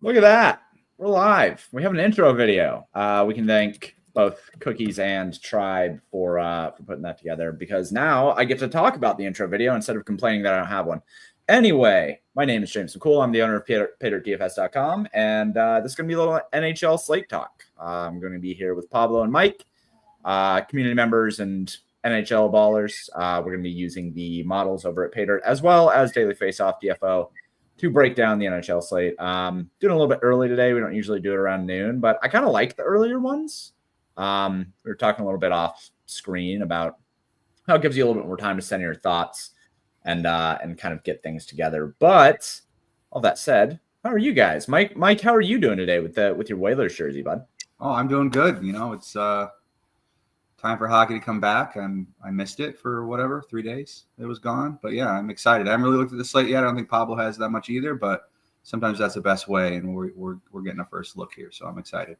Look at that. We're live. We have an intro video. We can thank both Cookies and Tribe for putting that together, because now I get to talk about the intro video instead of complaining that I don't have one. Anyway, my name is James McCool. I'm the owner of PaydiRtDFS.com, and this is going to be a little NHL Slate talk. I'm going to be here with Pablo and Mike, community members and NHL ballers. We're going to be using the models over at Paydirt as well as Daily Faceoff DFO to break down the NHL slate. Doing a little bit early today. We don't usually do it around noon, but I kind of like the earlier ones. We were talking a little bit off screen about how it gives you a little bit more time to send your thoughts and kind of get things together. But all that said, how are you guys? Mike, how are you doing today with your Whalers jersey, bud? Oh, I'm doing good. You know, it's time for hockey to come back. I missed it for 3 days. It was gone. But yeah, I'm excited. I haven't really looked at the slate yet. I don't think Pablo has that much either, but sometimes that's the best way, and we're getting a first look here. So I'm excited.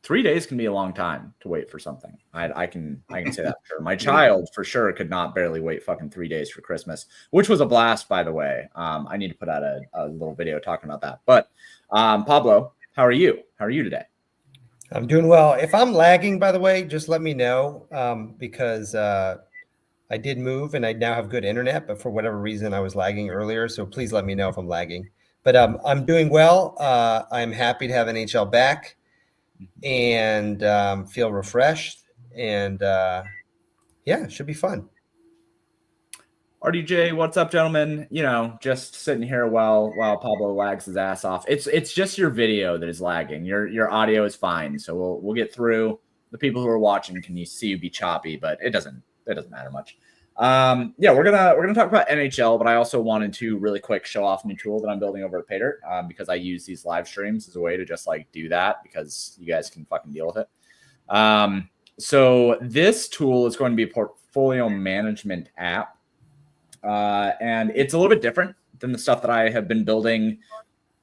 3 days can be a long time to wait for something. I can say that for sure. My child for sure could not barely wait fucking 3 days for Christmas, which was a blast, by the way. I need to put out a little video talking about that. But Pablo, how are you? How are you today? I'm doing well. If I'm lagging, by the way, just let me know, because I did move and I now have good internet, but for whatever reason I was lagging earlier. So please let me know if I'm lagging. But I'm doing well. I'm happy to have NHL back and feel refreshed. And yeah, it should be fun. RDJ, what's up, gentlemen? You know, just sitting here while Pablo lags his ass off. It's just your video that is lagging. Your audio is fine, so we'll get through. The people who are watching can see you be choppy, but it doesn't matter much. Yeah, we're gonna talk about NHL, but I also wanted to really quick show off a new tool that I'm building over at Paydirt, because I use these live streams as a way to just like do that, because you guys can fucking deal with it. So this tool is going to be a portfolio management app. And it's a little bit different than the stuff that I have been building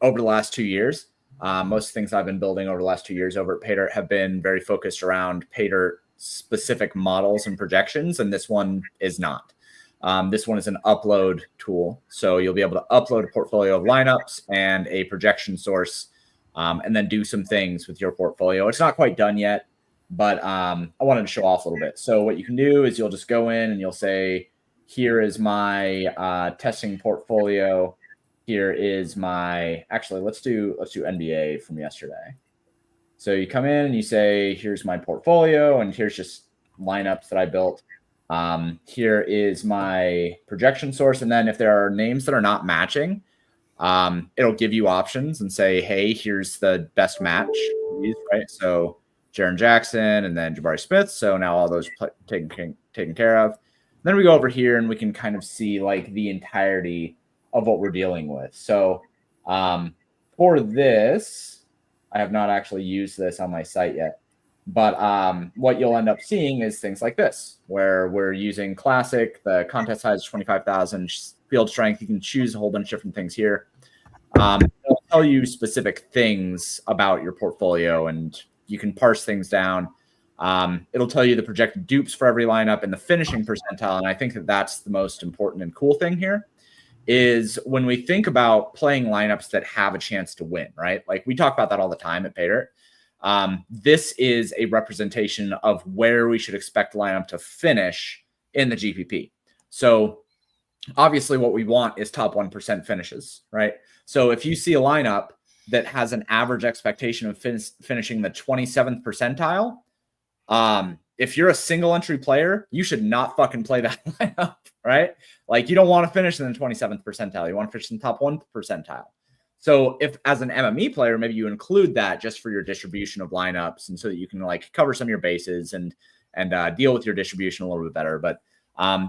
over the last 2 years. Most things I've been building over the last 2 years over at Paydirt have been very focused around Paydirt specific models and projections, and this one is not. This one is an upload tool. So you'll be able to upload a portfolio of lineups and a projection source, and then do some things with your portfolio. It's not quite done yet, but I wanted to show off a little bit. So what you can do is you'll just go in and you'll say, here is my testing portfolio. Here is my, actually, let's do NBA from yesterday. So you come in and you say, here's my portfolio, and here's just lineups that I built. Here is my projection source. And then if there are names that are not matching, it'll give you options and say, hey, here's the best match. Right? So Jaren Jackson and then Jabari Smith. So now all those taken care of. Then we go over here and we can kind of see like the entirety of what we're dealing with. So for this, I have not actually used this on my site yet, but what you'll end up seeing is things like this, where we're using classic, the contest size is 25,000, field strength. You can choose a whole bunch of different things here. It'll tell you specific things about your portfolio, and you can parse things down. It'll tell you the projected dupes for every lineup and the finishing percentile. And I think that that's the most important and cool thing here is when we think about playing lineups that have a chance to win, right? Like we talk about that all the time at Paydirt. This is a representation of where we should expect the lineup to finish in the GPP. So obviously what we want is top 1% finishes, right? So if you see a lineup that has an average expectation of finishing the 27th percentile, if you're a single entry player, you should not fucking play that lineup, right? Like you don't want to finish in the 27th percentile. You want to finish in the top 1 percentile. So if as an MME player, maybe you include that just for your distribution of lineups, and so that you can like cover some of your bases and deal with your distribution a little bit better. But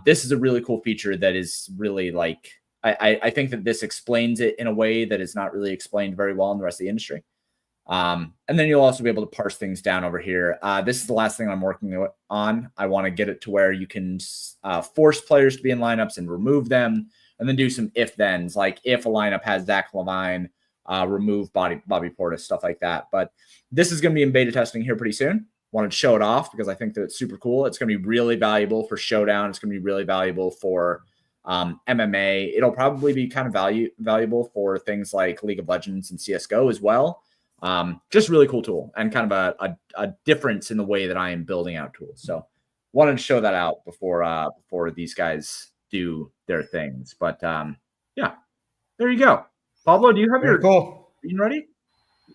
this is a really cool feature that is really like, I think that this explains it in a way that is not really explained very well in the rest of the industry. And then you'll also be able to parse things down over here. This is the last thing I'm working on. I want to get it to where you can force players to be in lineups and remove them, and then do some if-thens, like if a lineup has Zach Levine, remove Bobby Portis, stuff like that. But this is going to be in beta testing here pretty soon. Wanted to show it off because I think that it's super cool. It's going to be really valuable for Showdown. It's going to be really valuable for MMA. It'll probably be kind of valuable for things like League of Legends and CSGO as well. Just really cool tool and kind of a difference in the way that I am building out tools. So wanted to show that out before these guys do their things. But yeah, there you go. Pablo, do you have Very cool. You ready?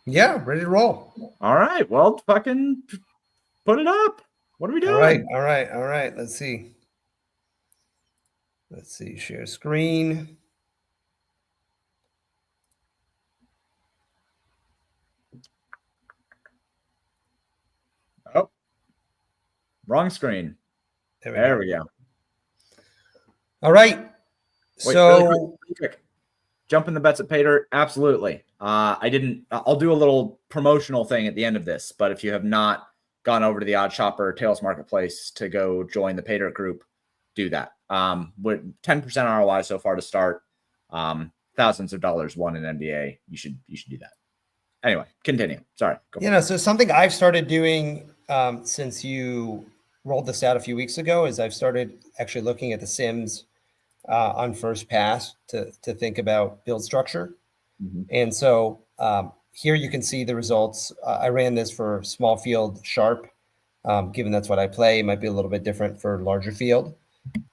Yeah, ready to roll. All right. Well, fucking put it up. What are we doing? All right. Let's see. Share screen. Oh, wrong screen. There we go. All right. Wait, so really quick. Jump in the bets at Paydirt. Absolutely. I'll do a little promotional thing at the end of this, but if you have not gone over to the Odd Shopper Tails Marketplace to go join the Paydirt group, do that. With 10% ROI so far to start, thousands of dollars won in NBA. You should do that. Anyway, continue. Sorry. So something I've started doing since you rolled this out a few weeks ago is I've started actually looking at the Sims on first pass to think about build structure. Mm-hmm. And so here you can see the results. I ran this for small field sharp, given that's what I play. It might be a little bit different for larger field.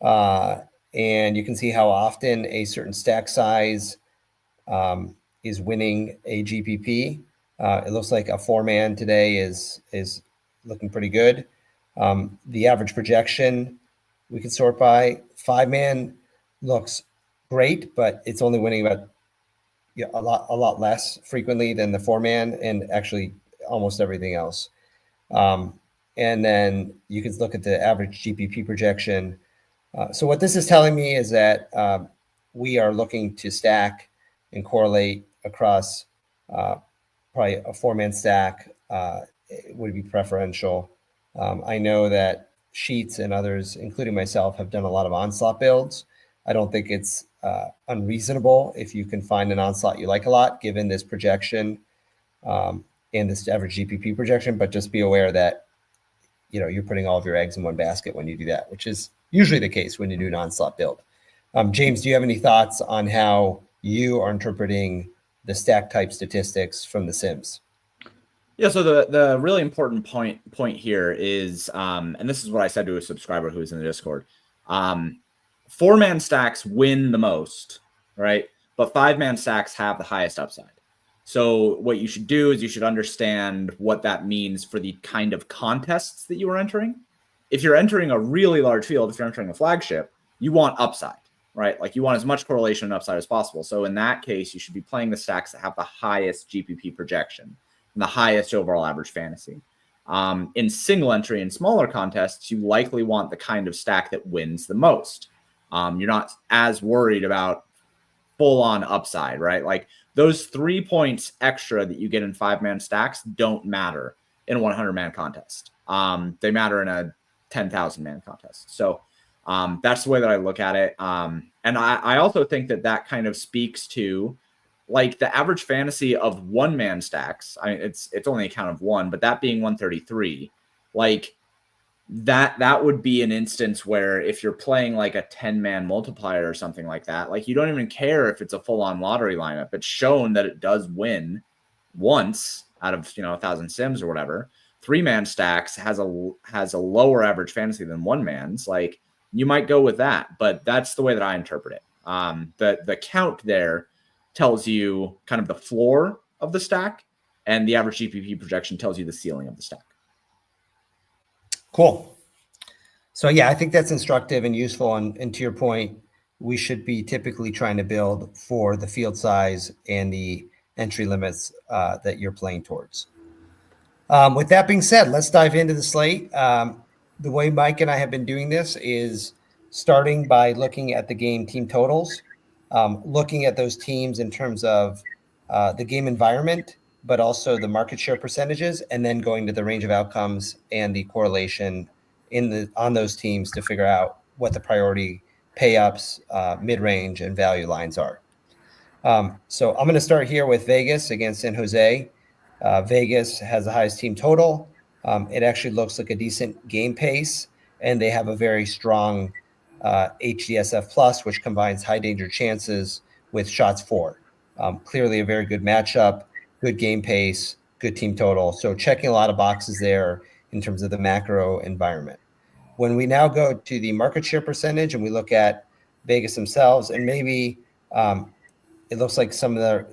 And you can see how often a certain stack size is winning a GPP. It looks like a 4-man today is looking pretty good. The average projection we can sort by 5-man looks great, but it's only winning about a lot less frequently than the 4-man and actually almost everything else. And then you can look at the average GPP projection. So what this is telling me is that we are looking to stack and correlate across probably a 4-man stack would be preferential. I know that Sheets and others, including myself, have done a lot of onslaught builds. I don't think it's unreasonable if you can find an onslaught you like a lot, given this projection and this average GPP projection. But just be aware that you're putting all of your eggs in one basket when you do that, which is usually the case when you do an onslaught build. James, do you have any thoughts on how you are interpreting the stack type statistics from the Sims? Yeah, so the really important point here is, and this is what I said to a subscriber who was in the Discord, 4-man stacks win the most, right? But 5-man stacks have the highest upside. So what you should do is you should understand what that means for the kind of contests that you are entering. If you're entering a really large field, if you're entering a flagship, you want upside, right? Like you want as much correlation and upside as possible. So in that case, you should be playing the stacks that have the highest GPP projection and the highest overall average fantasy. In single entry and smaller contests, you likely want the kind of stack that wins the most. You're not as worried about full-on upside, right? Like those 3 points extra that you get in 5-man stacks don't matter in a 100-man contest. They matter in a 10,000-man contest. So that's the way that I look at it. And I also think that kind of speaks to like the average fantasy of 1-man stacks. I mean, it's only a count of one, but that being 133, like that would be an instance where if you're playing like a 10-man multiplier or something like that, like you don't even care if it's a full-on lottery lineup. It's shown that it does win once out of 1,000 sims or whatever. 3-man stacks has a lower average fantasy than 1-man's. Like you might go with that, but that's the way that I interpret it. The count there tells you kind of the floor of the stack, and the average GPP projection tells you the ceiling of the stack. Cool. So yeah, I think that's instructive and useful. And to your point, we should be typically trying to build for the field size and the entry limits that you're playing towards. With that being said, let's dive into the slate. The way Mike and I have been doing this is starting by looking at the game team totals, looking at those teams in terms of the game environment, but also the market share percentages, and then going to the range of outcomes and the correlation on those teams to figure out what the priority pay-ups, mid-range, and value lines are. So I'm going to start here with Vegas against San Jose. Vegas has the highest team total. It actually looks like a decent game pace, and they have a very strong HDSF Plus, which combines high danger chances with shots for. Clearly a very good matchup, good game pace, good team total. So checking a lot of boxes there in terms of the macro environment. When we now go to the market share percentage and we look at Vegas themselves, and maybe it looks like some of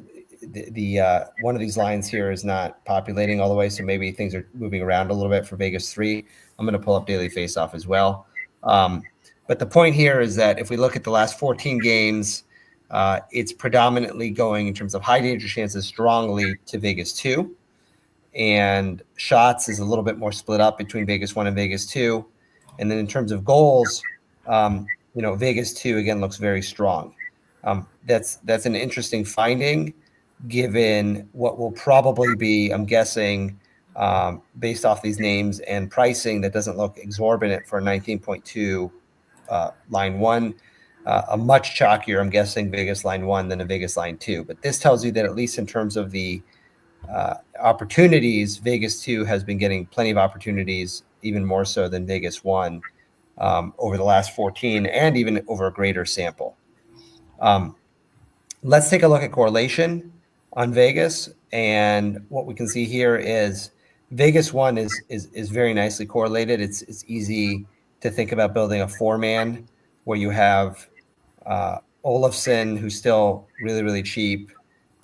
the one of these lines here is not populating all the way, so maybe things are moving around a little bit for Vegas 3. I'm going to pull up Daily Faceoff as well. But the point here is that if we look at the last 14 games, it's predominantly going in terms of high danger chances strongly to Vegas 2. And shots is a little bit more split up between Vegas 1 and Vegas 2. And then in terms of goals, Vegas 2 again looks very strong. That's an interesting finding, given what will probably be, I'm guessing, based off these names and pricing that doesn't look exorbitant for a 19.2 line 1. A much chalkier, I'm guessing, Vegas line 1 than a Vegas line 2. But this tells you that at least in terms of the opportunities, Vegas 2 has been getting plenty of opportunities, even more so than Vegas 1 over the last 14 and even over a greater sample. Let's take a look at correlation on Vegas. And what we can see here is Vegas 1 is very nicely correlated. It's easy to think about building a 4-man where you have Olofsson, who's still really, really cheap,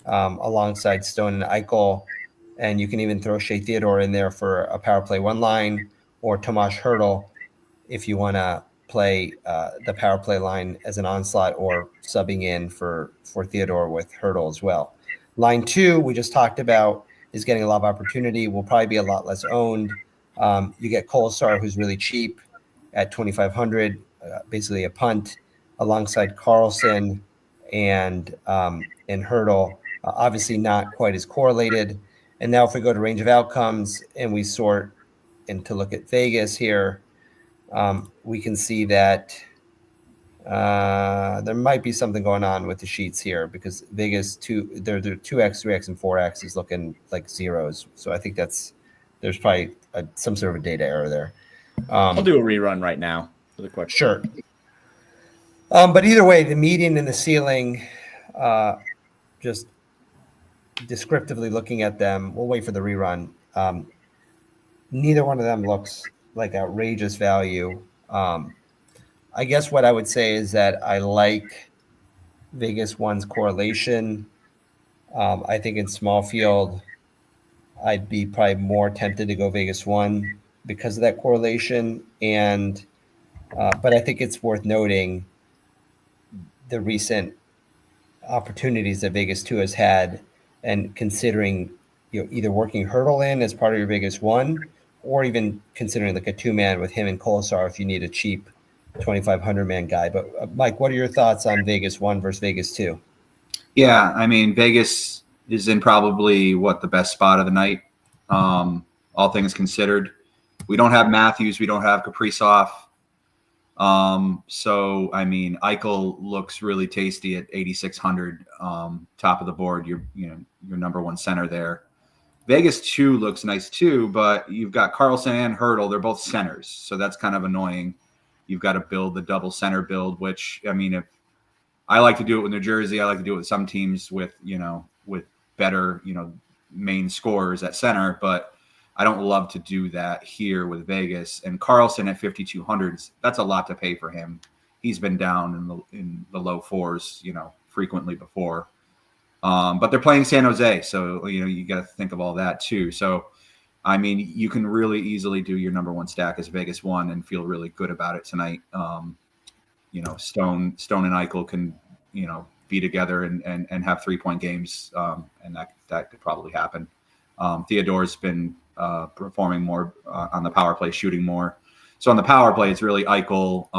alongside Stone and Eichel. And you can even throw Shea Theodore in there for a power play 1 line, or Tomas Hertl if you want to play the power play line as an onslaught, or subbing in for Theodore with Hertl as well. Line 2, we just talked about, is getting a lot of opportunity, will probably be a lot less owned. You get Kolesar, who's really cheap at 2,500, basically a punt, alongside Carlson and Hertl. Obviously not quite as correlated. And now if we go to range of outcomes and we sort and to look at Vegas here, we can see that there might be something going on with the sheets here, because Vegas 2, their 2x, 3x, and 4x is looking like zeros. So I think there's probably some sort of a data error there. I'll do a rerun right now for the question. Sure. But either way, the median and the ceiling, just descriptively looking at them, we'll wait for the rerun. Neither one of them looks like outrageous value. I guess what I would say is that I like Vegas 1's correlation. I think in small field, I'd be probably more tempted to go Vegas 1 because of that correlation. And but I think it's worth noting the recent opportunities that Vegas 2 has had, and considering either working Hertl in as part of your Vegas 1, or even considering like a 2-man with him and Kolesar if you need a cheap 2,500 man guy. But Mike, what are your thoughts on Vegas 1 versus Vegas 2? Yeah, I mean, Vegas is in probably the best spot of the night, all things considered. We don't have Matthews, we don't have Kaprizov. So I mean, Eichel looks really tasty at 8,600, top of the board. Your number 1 center there. Vegas 2 looks nice too, but you've got Carlson and Hertl. They're both centers, so that's kind of annoying. You've got to build the double center build, which, I mean, if I like to do it with New Jersey, I like to do it with some teams with better, main scorers at center, but I don't love to do that here with Vegas. And Carlson at 5,200, that's a lot to pay for him. He's been down in the low 4s, frequently before. But they're playing San Jose, so you got to think of all that too. So, I mean, you can really easily do your number 1 stack as Vegas 1 and feel really good about it tonight. Stone and Eichel can be together and have 3-point games, and that could probably happen. Theodore's been performing more on the power play, shooting more. So on the power play, it's really Eichel,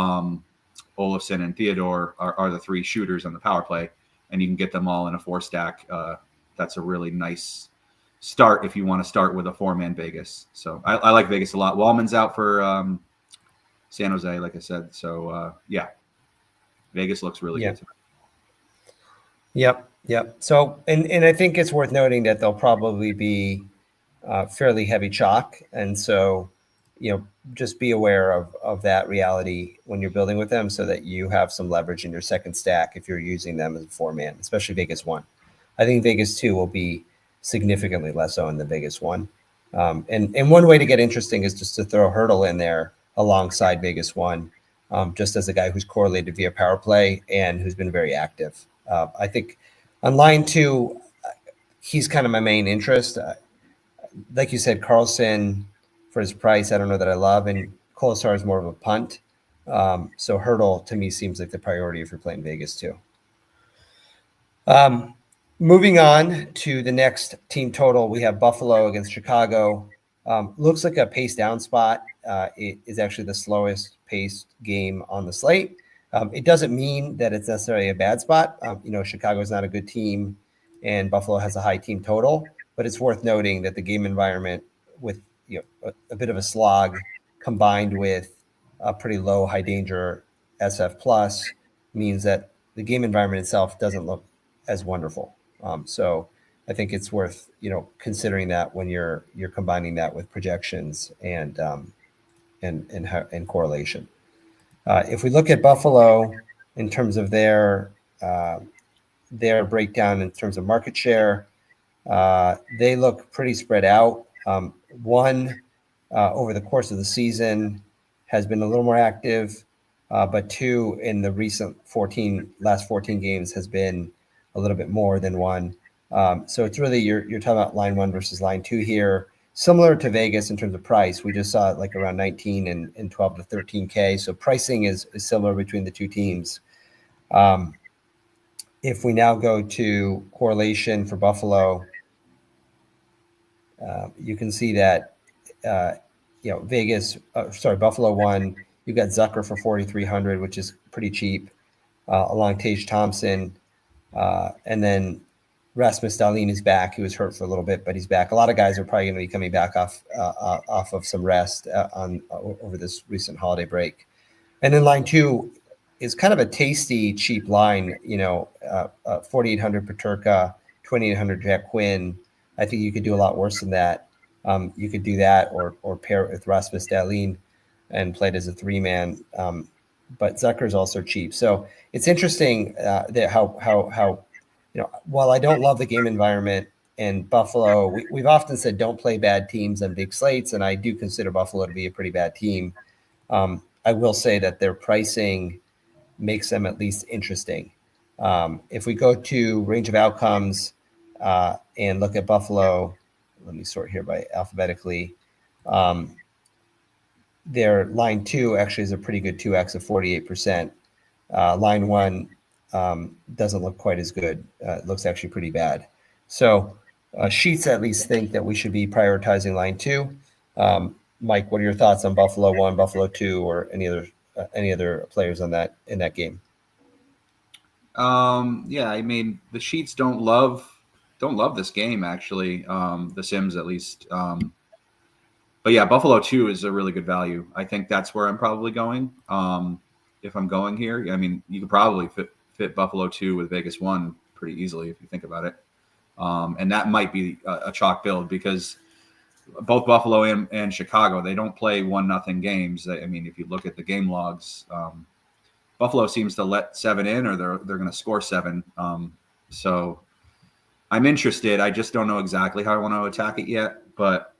Olofsson, and Theodore are the 3 shooters on the power play, and you can get them all in a 4 stack. That's a really nice start if you want to start with a 4-man Vegas. So I like Vegas a lot. Wallman's out for San Jose, like I said. So yeah, Vegas looks really good tonight. Yep. So, and I think it's worth noting that they'll probably be fairly heavy chalk. And so, just be aware of that reality when you're building with them so that you have some leverage in your second stack if you're using them as a 4-man, especially Vegas 1. I think Vegas 2 will be significantly less owned than Vegas 1. And one way to get interesting is just to throw Hurdle in there alongside Vegas 1, just as a guy who's correlated via power play and who's been very active. I think on line 2, he's kind of my main interest. Like you said, Carlson, for his price, I don't know that I love, and Kolesar is more of a punt. So Hurdle to me seems like the priority if you're playing Vegas too. Moving on to the next team total, we have Buffalo against Chicago. Looks like a pace down spot. It is actually the slowest paced game on the slate. It doesn't mean that it's necessarily a bad spot. Chicago is not a good team, and Buffalo has a high team total. But it's worth noting that the game environment, with a bit of a slog, combined with a pretty low high danger SF plus, means that the game environment itself doesn't look as wonderful. So I think it's worth considering that when you're combining that with projections and correlation. If we look at Buffalo in terms of their breakdown in terms of market share, they look pretty spread out. One, over the course of the season, has been a little more active, but 2 in the last 14 games has been a little bit more than 1. So it's really you're talking about line 1 versus line 2 here. Similar to Vegas in terms of price, we just saw it like around 19 and 12 to 13K. So pricing is similar between the two teams. If we now go to correlation for Buffalo, you can see that Buffalo 1, you've got Zucker for 4,300, which is pretty cheap, along Tage Thompson, and then Rasmus Dahlin is back. He was hurt for a little bit, but he's back. A lot of guys are probably going to be coming back off of some rest over this recent holiday break. And then line 2 is kind of a tasty, cheap line. 4,800 Paterka, 2,800 Jack Quinn. I think you could do a lot worse than that. You could do that or pair it with Rasmus Dahlin and play it as a 3-man. But Zucker is also cheap. So it's interesting that how while I don't love the game environment and Buffalo, we've often said don't play bad teams on big slates, and I do consider Buffalo to be a pretty bad team. I will say that their pricing makes them at least interesting. If we go to range of outcomes and look at Buffalo, let me sort here by alphabetically. Their line 2 actually is a pretty good 2x of 48%. Line 1 doesn't look quite as good. It looks actually pretty bad. So sheets at least think that we should be prioritizing line 2. Mike, what are your thoughts on Buffalo 1, Buffalo 2, or any other players in that game? Yeah, I mean the sheets don't love this game actually. The Sims at least. But yeah, Buffalo 2 is a really good value. I think that's where I'm probably going. If I'm going here, I mean, you could probably fit Buffalo 2 with Vegas 1 pretty easily if you think about it. And that might be a chalk build because both Buffalo and Chicago, they don't play 1-0 games. I mean, if you look at the game logs, Buffalo seems to let 7 in or they're going to score 7. So I'm interested. I just don't know exactly how I want to attack it yet. But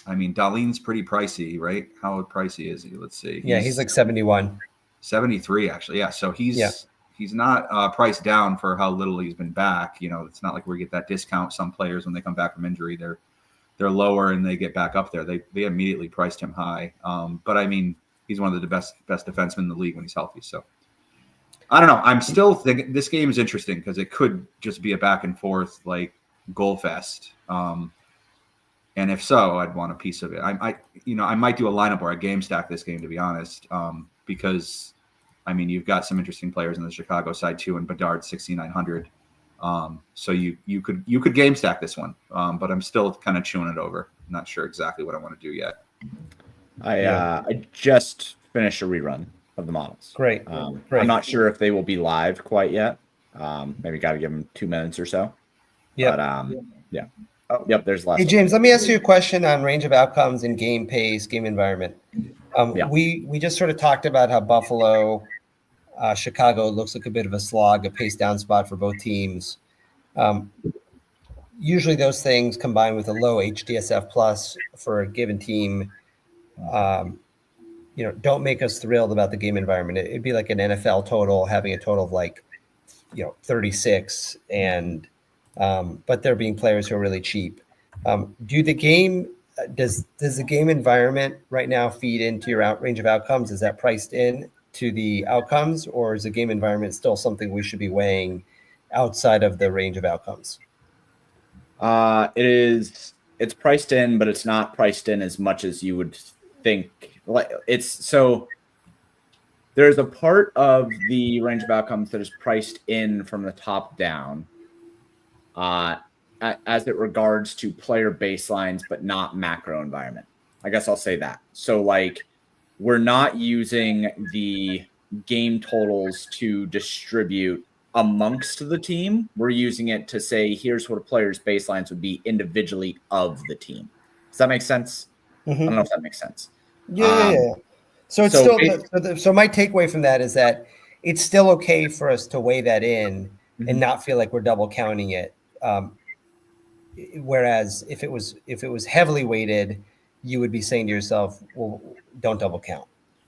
I mean, Dahlin's pretty pricey, right? How pricey is he? Let's see. Yeah, he's like 71. 73 actually. Yeah. So he's not priced down for how little he's been back. It's not like we get that discount. Some players, when they come back from injury, they're lower and they get back up there. They immediately priced him high. But I mean, he's one of the best defensemen in the league when he's healthy. So I don't know. I'm still thinking this game is interesting because it could just be a back and forth like goal fest. And if so, I'd want a piece of it. I might do a lineup or a game stack this game, to be honest, because I mean you've got some interesting players on the Chicago side too, and Bedard 6,900. So you could game stack this one, but I'm still kind of chewing it over. I'm not sure exactly what I want to do yet. I just finished a rerun of the models. Great. Great. I'm not sure if they will be live quite yet. Maybe got to give them 2 minutes or so. Yeah. But yeah. Oh, yep. There's the last Hey, one. James, let me ask you a question on range of outcomes and game pace, game environment. Yeah. We just sort of talked about how Buffalo, Chicago looks like a bit of a slog, a pace down spot for both teams. Usually those things combined with a low HDSF plus for a given team, don't make us thrilled about the game environment. It'd be like an NFL total, having a total of like, 36, and but there being players who are really cheap. Does the game environment right now feed into your range of outcomes? Is that priced in to the outcomes, or is the game environment still something we should be weighing outside of the range of outcomes? It's priced in, but it's not priced in as much as you would think. Like there's a part of the range of outcomes that is priced in from the top down, as it regards to player baselines, but not macro environment. I guess I'll say that. So like, we're not using the game totals to distribute amongst the team. We're using it to say, here's what a player's baselines would be individually of the team. Does that make sense? Mm-hmm. I don't know if that makes sense. Yeah. So it's so my takeaway from that is that it's still okay for us to weigh that in and not feel like we're double counting it. Whereas if it was heavily weighted, you would be saying to yourself, well, don't double count.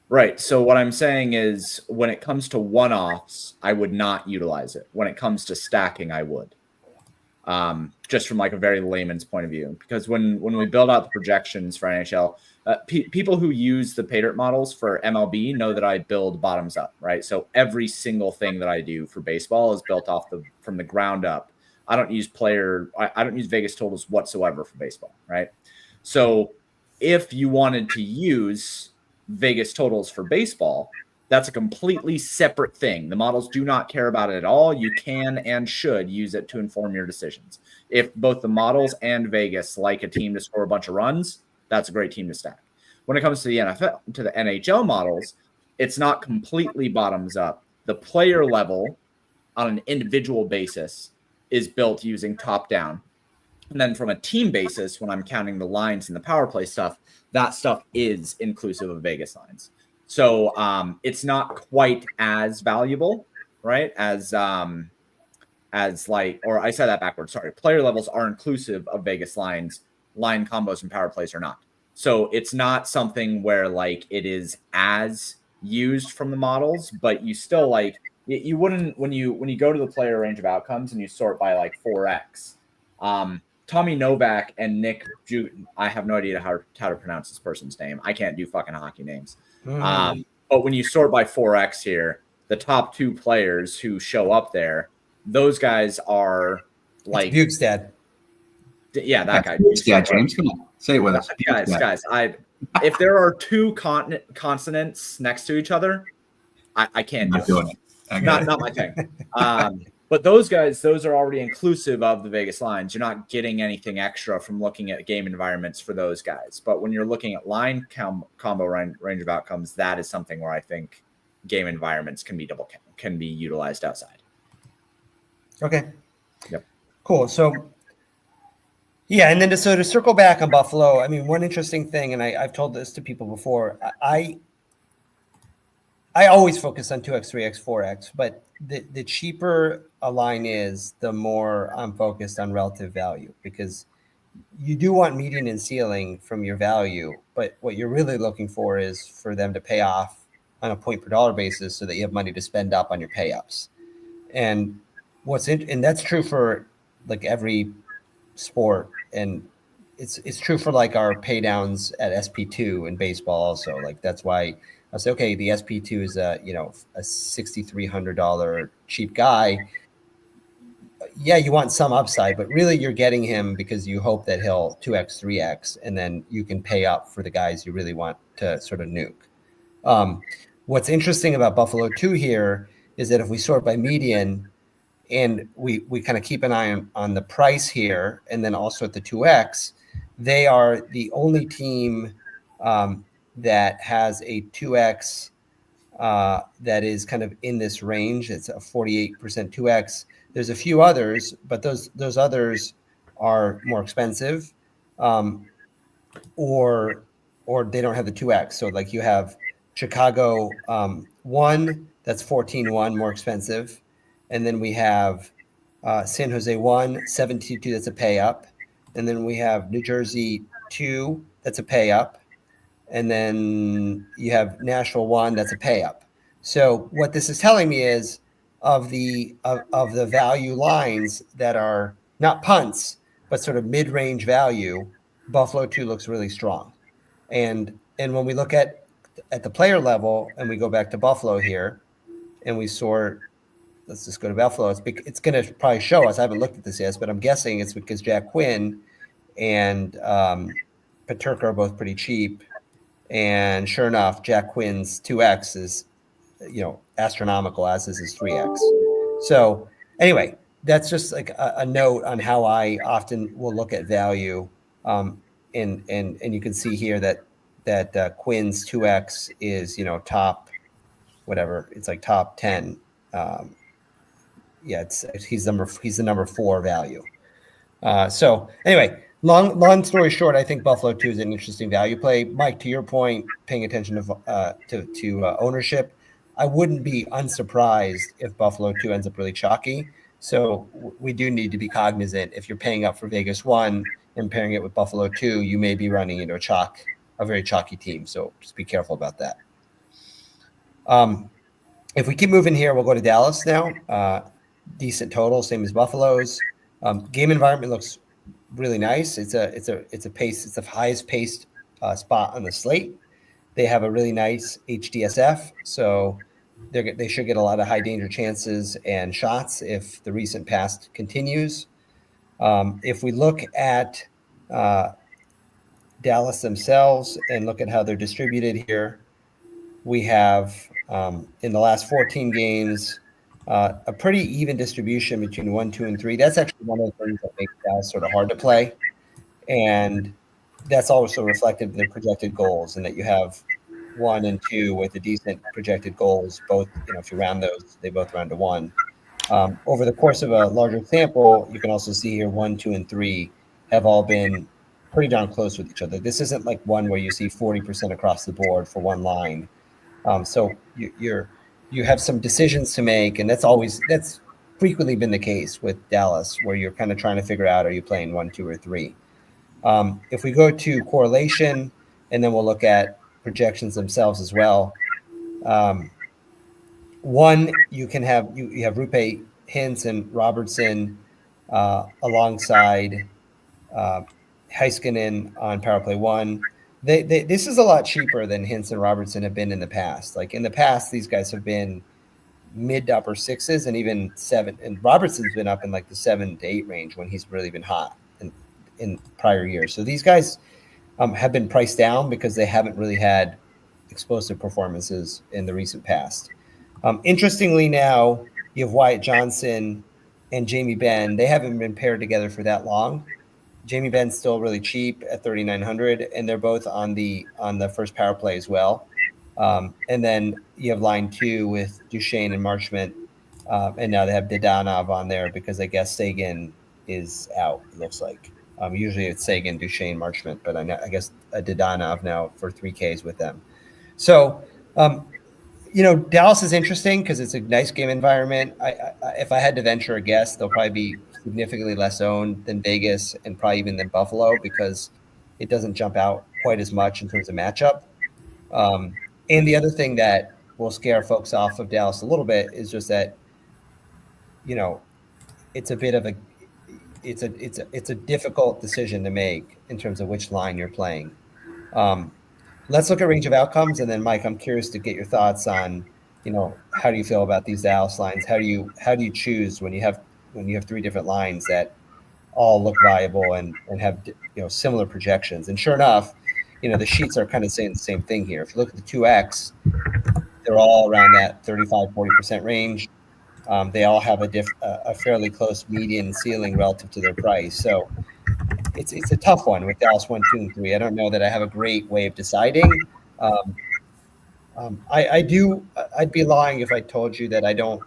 Right. So what I'm saying is, when it comes to one-offs, I would not utilize it. When it comes to stacking, I would. Just from like a very layman's point of view, because when we build out the projections for NHL, people who use the Paydirt models for MLB know that I build bottoms up, right? So every single thing that I do for baseball is built from the ground up. I don't use I don't use Vegas totals whatsoever for baseball, right? So if you wanted to use Vegas totals for baseball, that's a completely separate thing. The models do not care about it at all. You can and should use it to inform your decisions. If both the models and Vegas like a team to score a bunch of runs, that's a great team to stack. When it comes to the NHL models, it's not completely bottoms up. The player level on an individual basis is built using top down. And then from a team basis, when I'm counting the lines and the power play stuff, that stuff is inclusive of Vegas lines. So it's not quite as valuable, right? As like, or I said that backwards. Sorry. Player levels are inclusive of Vegas lines. Line combos and power plays are not. So it's not something where like it is as used from the models, but you still like, you wouldn't, when you go to the player range of outcomes and you sort by like 4x, Tommy Novak and Nick I have no idea how to pronounce this person's name. I can't do fucking hockey names. But when you sort by 4x here, the top two players who show up there, those guys are like Bukestad. Yeah, that guy. Bukestad, James, come on, say it with us, guys. If there are two consonants next to each other, I can't do it. Not my thing. But those guys, those are already inclusive of the Vegas lines. You're not getting anything extra from looking at game environments for those guys. But when you're looking at line combo range of outcomes, that is something where I think game environments can be utilized outside. Okay. Yep. Cool. So, yeah, and then to circle back on Buffalo, I mean, one interesting thing, and I've told this to people before, I always focus on 2x, 3x, 4x, but the cheaper a line is, the more I'm focused on relative value, because you do want median and ceiling from your value, but what you're really looking for is for them to pay off on a point per dollar basis so that you have money to spend up on your pay-ups. And and that's true for like every sport, and it's true for like our pay downs at SP2 in baseball also. Like that's why I say, okay, the SP2 is a $6,300 cheap guy. Yeah, you want some upside, but really you're getting him because you hope that he'll 2x, 3x, and then you can pay up for the guys you really want to sort of nuke. What's interesting about Buffalo 2 here is that if we sort by median and we kind of keep an eye on the price here, and then also at the 2x, they are the only team that has a 2x that is kind of in this range. It's a 48% 2x. There's a few others, but those others are more expensive, or they don't have the 2x. So like you have Chicago 1, that's 14-1 more expensive, and then we have San Jose 1, 17-2, that's a pay up, and then we have New Jersey 2, that's a pay up, and then you have Nashville 1, that's a pay up. So what this is telling me is of the value lines that are not punts but sort of mid-range value, Buffalo 2 looks really strong. And when we look at the player level and we go back to Buffalo here and we sort, let's just go to Buffalo. It's going to probably show us. I haven't looked at this yet, but I'm guessing it's because Jack Quinn and Paterka are both pretty cheap. And sure enough, Jack Quinn's 2x is, astronomical, as is his 3x. So anyway, that's just like a note on how I often will look at value. And you can see here that Quinn's 2x is, top, whatever, it's like top 10. He's the number 4 value. So anyway, long story short, I think Buffalo 2 is an interesting value play. Mike, to your point, paying attention to ownership, I wouldn't be unsurprised if Buffalo 2 ends up really chalky. So we do need to be cognizant. If you're paying up for Vegas 1 and pairing it with Buffalo 2, you may be running into a very chalky team. So just be careful about that. If we keep moving here, we'll go to Dallas now. Decent total, same as Buffalo's. Game environment looks really nice. It's the highest paced spot on the slate. They have a really nice HDSF, so they should get a lot of high danger chances and shots if the recent past continues. If we look at Dallas themselves and look at how they're distributed here, we have in the last 14 games a pretty even distribution between 1, 2, and 3. That's actually one of the things that makes Dallas sort of hard to play, and that's also reflected in the projected goals, and that you have 1 and 2 with a decent projected goals. Both, if you round those, they both round to 1. Over the course of a larger sample, you can also see here 1, 2, and 3 have all been pretty darn close with each other. This isn't like one where you see 40% across the board for one line. So you have some decisions to make, and that's frequently been the case with Dallas, where you're kind of trying to figure out, are you playing 1, 2, or 3? If we go to correlation, and then we'll look at projections themselves as well. One, you have Rupe Hintz and Robertson alongside Heiskanen on power play 1. This is a lot cheaper than Hintz and Robertson have been in the past. Like in the past, these guys have been mid to upper 6s and even 7. And Robertson's been up in like the 7 to 8 range when he's really been hot in prior years. So these guys have been priced down because they haven't really had explosive performances in the recent past. Interestingly, now you have Wyatt Johnson and Jamie Benn. They haven't been paired together for that long. Jamie Benn's still really cheap at 3,900, and they're both on the first power play as well. And then you have line 2 with Duchesne and Marchment, and now they have Dadonov on there because I guess Sagan is out. It looks like usually it's Sagan, Duchesne, Marchment, but I guess Dadonov now for 3Ks with them. So Dallas is interesting because it's a nice game environment. If I had to venture a guess, they'll probably be significantly less owned than Vegas and probably even than Buffalo because it doesn't jump out quite as much in terms of matchup. And the other thing that will scare folks off of Dallas a little bit is just that, it's a bit of it's a difficult decision to make in terms of which line you're playing. Let's look at range of outcomes, and then Mike, I'm curious to get your thoughts on, how do you feel about these Dallas lines? How do you choose when you have 3 different lines that all look viable and have similar projections? And sure enough, the sheets are kind of saying the same thing here. If you look at the 2X, they're all around that 35-40% range. They all have a fairly close median ceiling relative to their price. So it's a tough one with Dallas 1, 2, and 3. I don't know that I have a great way of deciding. I'd be lying if I told you that I don't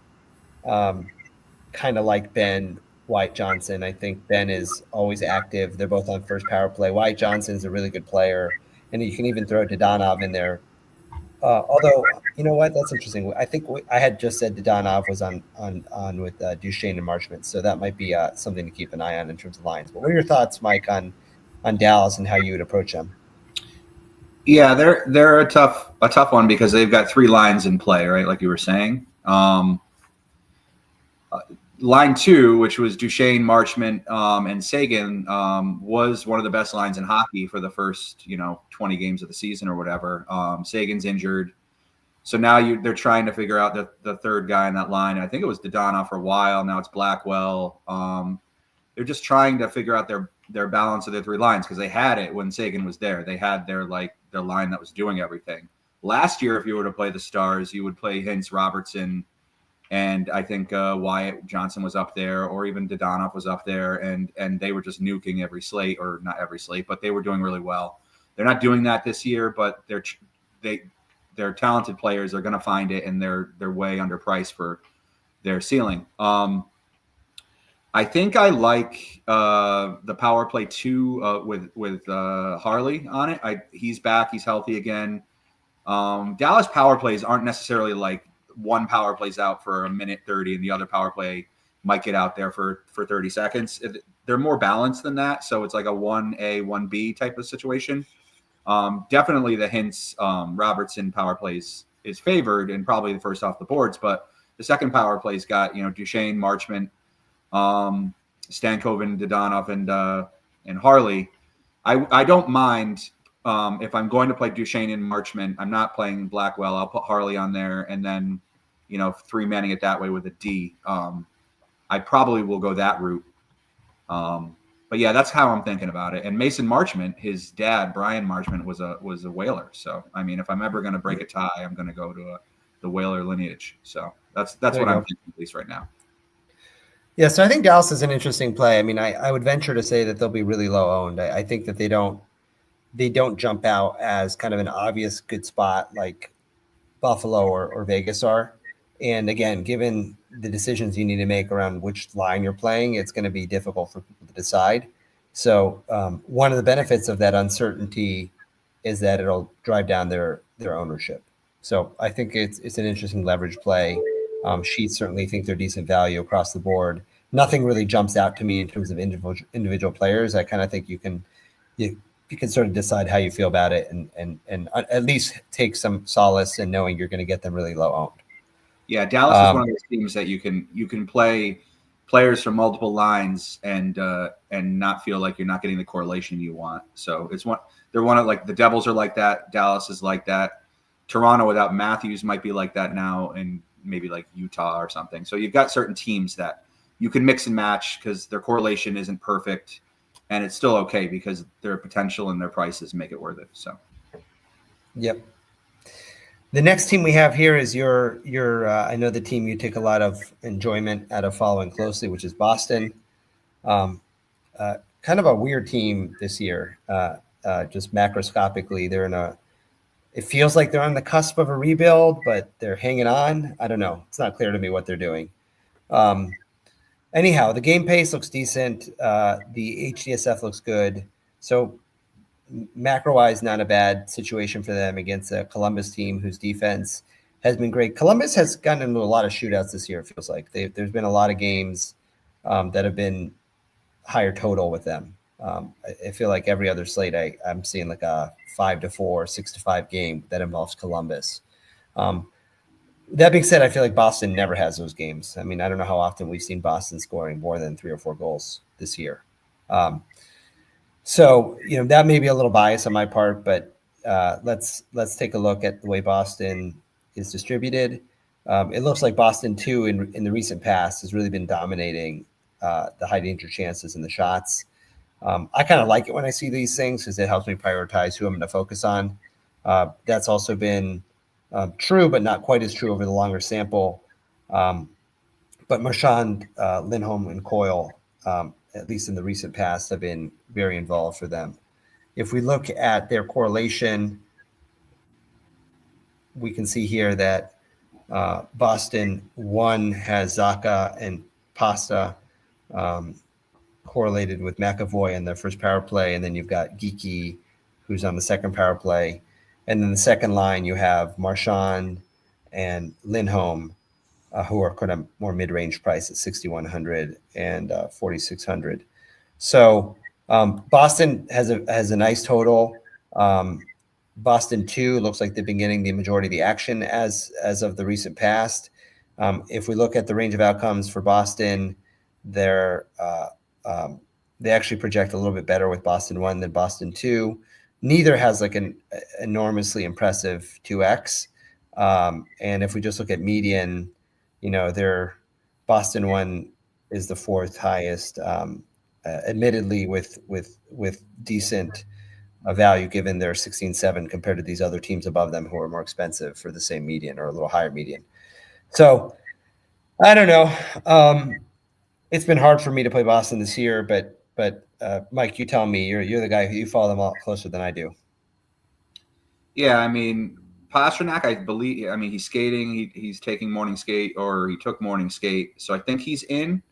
kind of like Ben Wyatt Johnson. I think Ben is always active. They're both on first power play. Wyatt Johnson is a really good player, and you can even throw Dodonov in there. Although, you know what? That's interesting. I think I had just said Dodonov was on with Duchesne and Marchment, so that might be something to keep an eye on in terms of lines. But what are your thoughts, Mike, on Dallas and how you would approach them? Yeah, they're a tough one because they've got 3 lines in play, right? Like you were saying. Line 2, which was Duchesne, Marchment, and Seguin, was one of the best lines in hockey for the first 20 games of the season or whatever. Seguin's injured, so now they're trying to figure out the third guy in that line. I think it was Dodonov for a while. Now it's Blackwell. They're just trying to figure out their balance of their 3 lines because they had it when Seguin was there. They had their line that was doing everything. Last year, if you were to play the Stars, you would play Hintz, Robertson, and I think Wyatt Johnson was up there, or even Dodonov was up there, and they were just nuking every slate, or not every slate, but they were doing really well. They're not doing that this year, but they're talented players. They're going to find it, and they're way underpriced for their ceiling. I think I like the power play 2 with Harley on it. He's back. He's healthy again. Dallas power plays aren't necessarily like one power plays out for a minute 30 and the other power play might get out there for 30 seconds. They're more balanced than that. So it's like a 1A, 1B type of situation. Definitely the Hintz Robertson power plays is favored and probably the first off the boards, but the second power play's got, Duchesne, Marchment, Stankoven, Dodonov, and Harley. I don't mind if I'm going to play Duchesne and Marchment. I'm not playing Blackwell. I'll put Harley on there, and then 3-manning it that way with a D. I probably will go that route. But yeah, that's how I'm thinking about it. And Mason Marchment, his dad Brian Marchment was a Whaler. So I mean, if I'm ever going to break a tie, I'm going to go to the Whaler lineage. So that's what I'm thinking, at least right now. Yeah, so I think Dallas is an interesting play. I mean, I would venture to say that they'll be really low owned. I think that they don't jump out as kind of an obvious good spot like Buffalo or Vegas are. And again, given the decisions you need to make around which line you're playing, it's going to be difficult for people to decide. So one of the benefits of that uncertainty is that it'll drive down their ownership. So I think it's an interesting leverage play. Sheets certainly think they're decent value across the board. Nothing really jumps out to me in terms of individual players. I kind of think you can sort of decide how you feel about it and at least take some solace in knowing you're going to get them really low owned. Yeah, Dallas is one of those teams that you can play players from multiple lines and not feel like you're not getting the correlation you want. So they're one of like the Devils are like that. Dallas is like that. Toronto without Matthews might be like that now, and maybe like Utah or something. So you've got certain teams that you can mix and match because their correlation isn't perfect, and it's still okay because their potential and their prices make it worth it. So, yep. The next team we have here is your I know the team you take a lot of enjoyment out of following closely, which is Boston. Kind of a weird team this year. Just macroscopically, it feels like they're on the cusp of a rebuild, but they're hanging on. I don't know. It's not clear to me what they're doing. Anyhow, the game pace looks decent. The HDSF looks good. So macro-wise, not a bad situation for them against a Columbus team whose defense has been great. Columbus has gotten into a lot of shootouts this year, it feels like. There's been a lot of games that have been higher total with them. I feel like every other slate I'm seeing like a 5-4, 6-5 game that involves Columbus. That being said, I feel like Boston never has those games. I mean, I don't know how often we've seen Boston scoring more than 3 or 4 goals this year. So, that may be a little bias on my part, but let's take a look at the way Boston is distributed. It looks like Boston, too, in the recent past has really been dominating the high danger chances and the shots. I kind of like it when I see these things because it helps me prioritize who I'm going to focus on. That's also been true, but not quite as true over the longer sample. But Marchand, Lindholm, and Coyle, at least in the recent past, have been very involved for them. If we look at their correlation, we can see here that Boston 1 has Zacha and Pasta. correlated with McAvoy in the first power play, and then you've got Geeky, who's on the second power play, and then the second line you have Marchand and Lindholm, who are kind of more mid-range price at 6,100 and 4,600. So Boston has a nice total. Boston 2 looks like they've been getting the majority of the action as of the recent past. If we look at the range of outcomes for Boston, they actually project a little bit better with Boston 1 than Boston 2. Neither has like an enormously impressive 2x. And if we just look at median, their Boston 1 is the fourth highest, admittedly with decent value given their 16-7 compared to these other teams above them who are more expensive for the same median or a little higher median. So I don't know. It's been hard for me to play Boston this year, but Mike, you tell me. You're the guy who you follow them a lot closer than I do. Yeah, I mean, Pastrnak, I believe. I mean, he's skating. He's taking morning skate, or he took morning skate. So I think he's in.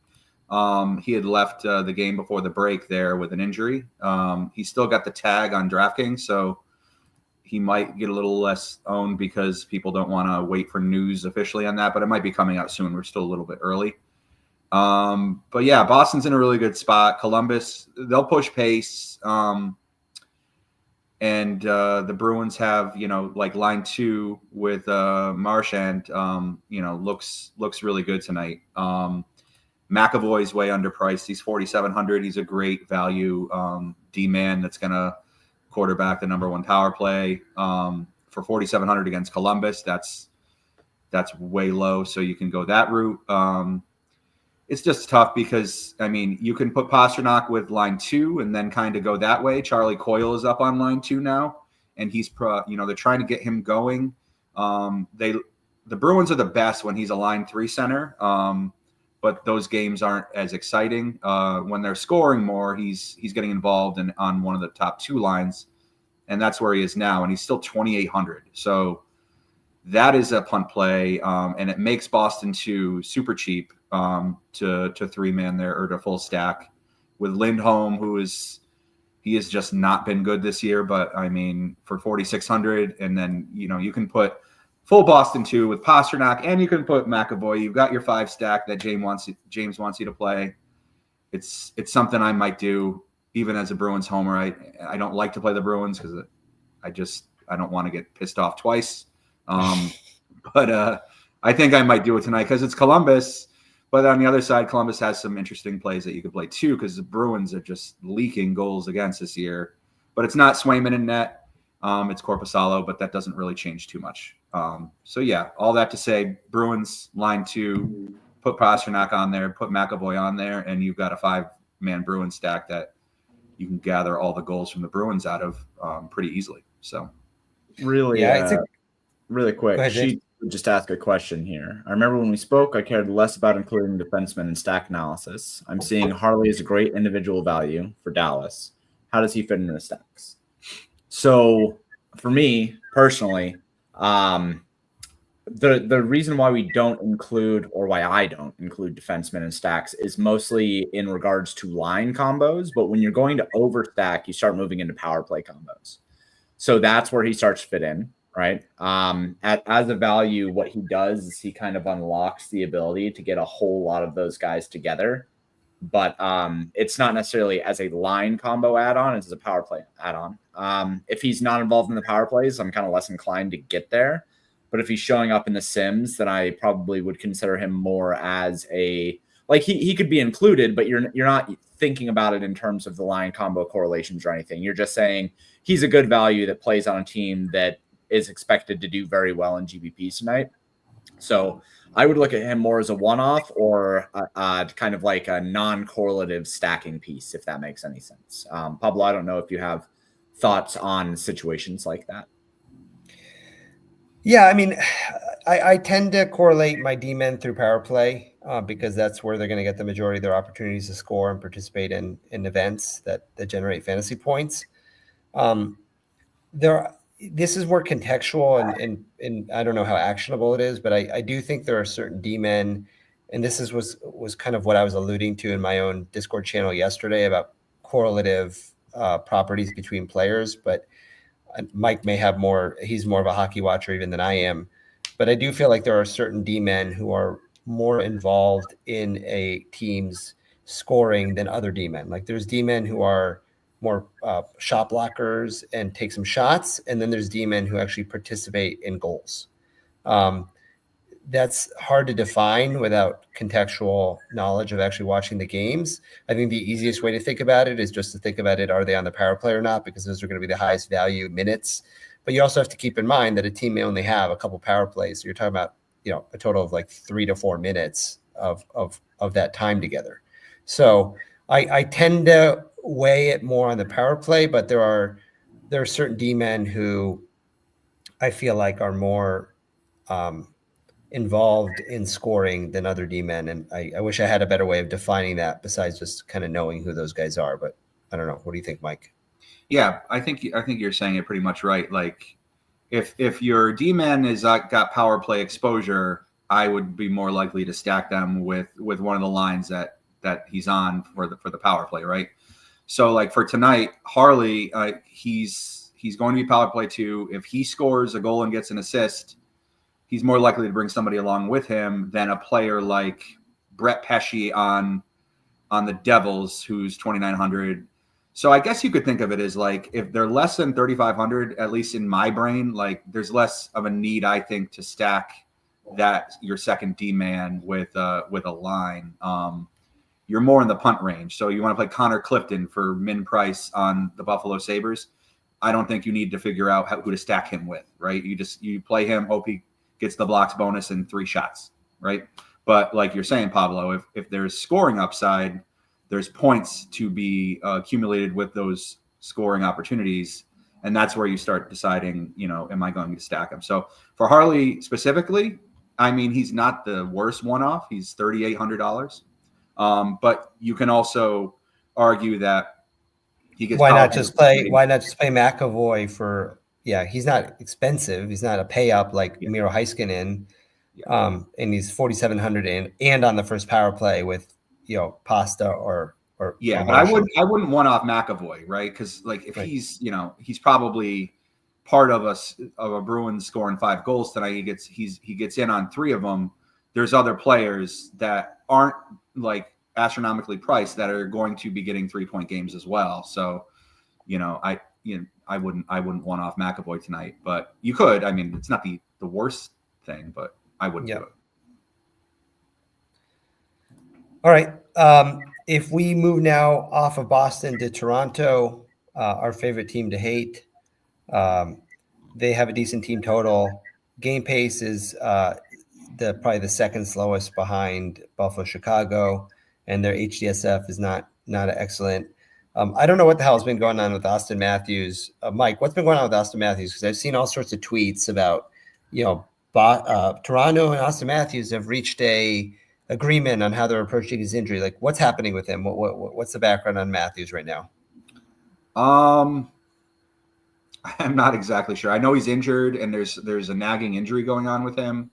He had left the game before the break there with an injury. He's still got the tag on DraftKings, so he might get a little less owned because people don't want to wait for news officially on that. But it might be coming out soon. We're still a little bit early. But yeah, Boston's in a really good spot. Columbus, they'll push pace. And the Bruins have, like line 2 with Marchand, looks really good tonight. McAvoy's way underpriced. He's 4,700. He's a great value D-man that's going to quarterback the number 1 power play. For 4,700 against Columbus, that's way low. So you can go that route. It's just tough because, I mean, you can put Pastrnak with line 2 and then kind of go that way. Charlie Coyle is up on line 2 now, and he's they're trying to get him going. The Bruins are the best when he's a line 3 center, but those games aren't as exciting. When they're scoring more, he's getting involved on one of the top 2 lines, and that's where he is now, and he's still 2,800. So that is a punt play, and it makes Boston 2 super cheap to 3-man there, or to full stack with Lindholm, he has just not been good this year. But I mean, for 4,600, and then you can put full Boston 2 with Pastrnak, and you can put McAvoy. You've got your 5 stack that James wants you to play. It's something I might do even as a Bruins homer. I don't like to play the Bruins because I don't want to get pissed off twice. But I think I might do it tonight because it's Columbus. But on the other side, Columbus has some interesting plays that you could play too, because the Bruins are just leaking goals against this year. But it's not Swayman in net. It's Korpisalo, but that doesn't really change too much. So yeah, all that to say, Bruins line 2, put Pastrnak on there, put McAvoy on there, and you've got a 5-man Bruins stack that you can gather all the goals from the Bruins out of pretty easily. So really, really quick. Ahead, just ask a question here. I remember when we spoke, I cared less about including defensemen in stack analysis. I'm seeing Harley is a great individual value for Dallas. How does he fit into the stacks? So for me personally, the reason why we don't include, or why I don't include defensemen in stacks, is mostly in regards to line combos. But when you're going to overstack, you start moving into power play combos. So that's where he starts to fit in. Right. As a value, what he does is he kind of unlocks the ability to get a whole lot of those guys together. But it's not necessarily as a line combo add-on, it's as a power play add-on. If he's not involved in the power plays, I'm kind of less inclined to get there. But if he's showing up in the sims, then I probably would consider him more as he could be included, but you're not thinking about it in terms of the line combo correlations or anything. You're just saying he's a good value that plays on a team that is expected to do very well in GBPs tonight. So I would look at him more as a one-off or kind of like a non-correlative stacking piece, if that makes any sense. Pablo, I don't know if you have thoughts on situations like that. Yeah, I mean, I tend to correlate my D-men through power play because that's where they're going to get the majority of their opportunities to score and participate in events that generate fantasy points. This is more contextual and I don't know how actionable it is, but I do think there are certain D-men and this was kind of what I was alluding to in my own Discord channel yesterday about correlative properties between players. But Mike may have more. He's more of a hockey watcher even than I am. But I do feel like there are certain D-men who are more involved in a team's scoring than other D-men. Like there's D-men who are more shot blockers and take some shots, and then there's D-men who actually participate in goals. That's hard to define without contextual knowledge of actually watching the games. I think the easiest way to think about it is just to think about it, are they on the power play or not? Because those are going to be the highest value minutes. But you also have to keep in mind that a team may only have a couple power plays. So you're talking about, a total of like 3 to 4 minutes of that time together. So I tend to weigh it more on the power play, but there are certain D-men who I feel like are more involved in scoring than other D-men. And I wish I had a better way of defining that besides just kind of knowing who those guys are. But I don't know. What do you think, Mike? Yeah, I think you're saying it pretty much right. Like if your D-man is got power play exposure, I would be more likely to stack them with one of the lines that he's on for the power play, right? So like for tonight, Harley, he's going to be power play 2. If he scores a goal and gets an assist, he's more likely to bring somebody along with him than a player like Brett Pesce on the Devils, who's 2,900. So I guess you could think of it as like if they're less than 3,500, at least in my brain, like there's less of a need, I think, to stack that your second D-man with a line. You're more in the punt range. So you want to play Connor Clifton for min price on the Buffalo Sabres. I don't think you need to figure out who to stack him with, right? You play him, hope he gets the blocks bonus and 3 shots, right? But like you're saying, Pablo, if there's scoring upside, there's points to be accumulated with those scoring opportunities. And that's where you start deciding, am I going to stack him? So for Harley specifically, I mean, he's not the worst one-off. He's $3,800. But you can also argue that he gets. Why not just play McAvoy for? Yeah, he's not expensive. He's not a pay up like Miro Heiskanen. And he's 4,700 and on the first power play with Pasta or but I wouldn't one off McAvoy, right? Because like if he's he's probably part of a Bruins scoring 5 goals tonight. He gets in on 3 of them. There's other players that aren't like astronomically priced that are going to be getting 3-point games as well. So I wouldn't one off McAvoy tonight, but you could. I mean, it's not the worst thing, but I wouldn't do it. All right. If we move now off of Boston to Toronto, our favorite team to hate, they have a decent team total. Game pace is probably the second slowest behind Buffalo, Chicago, and their HDSF is not excellent. I don't know what the hell has been going on with Austin Matthews. Mike, what's been going on with Austin Matthews? Because I've seen all sorts of tweets about, Toronto and Austin Matthews have reached a agreement on how they're approaching his injury. Like, what's happening with him? What's the background on Matthews right now? I'm not exactly sure. I know he's injured, and there's a nagging injury going on with him.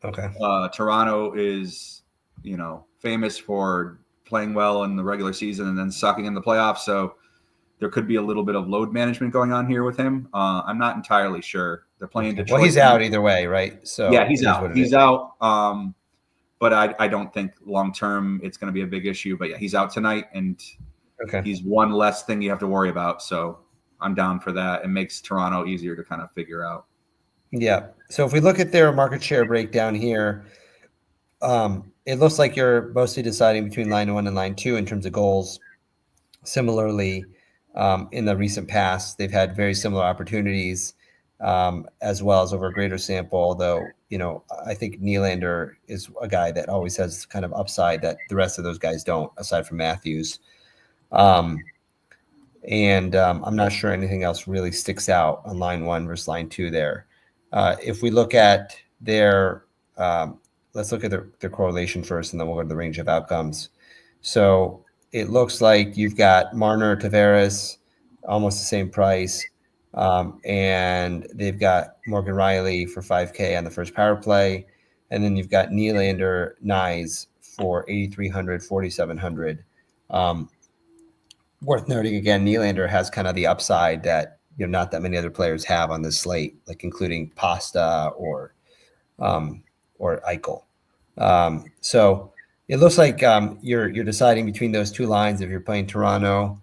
Okay. Toronto is, famous for playing well in the regular season and then sucking in the playoffs. So there could be a little bit of load management going on here with him. I'm not entirely sure. They're playing Detroit. Well, he's out either way, right? So yeah, he's out. He's out. But I don't think long term it's going to be a big issue. But yeah, he's out tonight, and he's one less thing you have to worry about. So I'm down for that. It makes Toronto easier to kind of figure out. Yeah. So if we look at their market share breakdown here, it looks like you're mostly deciding between line 1 and line 2 in terms of goals. Similarly, in the recent past, they've had very similar opportunities, as well as over a greater sample, though, I think Nylander is a guy that always has kind of upside that the rest of those guys don't, aside from Matthews. I'm not sure anything else really sticks out on line 1 versus line 2 there. If we look at their, let's look at their correlation first, and then we'll go to the range of outcomes. So it looks like you've got Marner, Tavares, almost the same price. And they've got Morgan Riley for $5K on the first power play. And then you've got Nylander, Nyes for 8,300, 4,700. Worth noting again, Nylander has kind of the upside that not that many other players have on this slate, like including Pasta or Eichel. So it looks like you're deciding between those two lines if you're playing Toronto.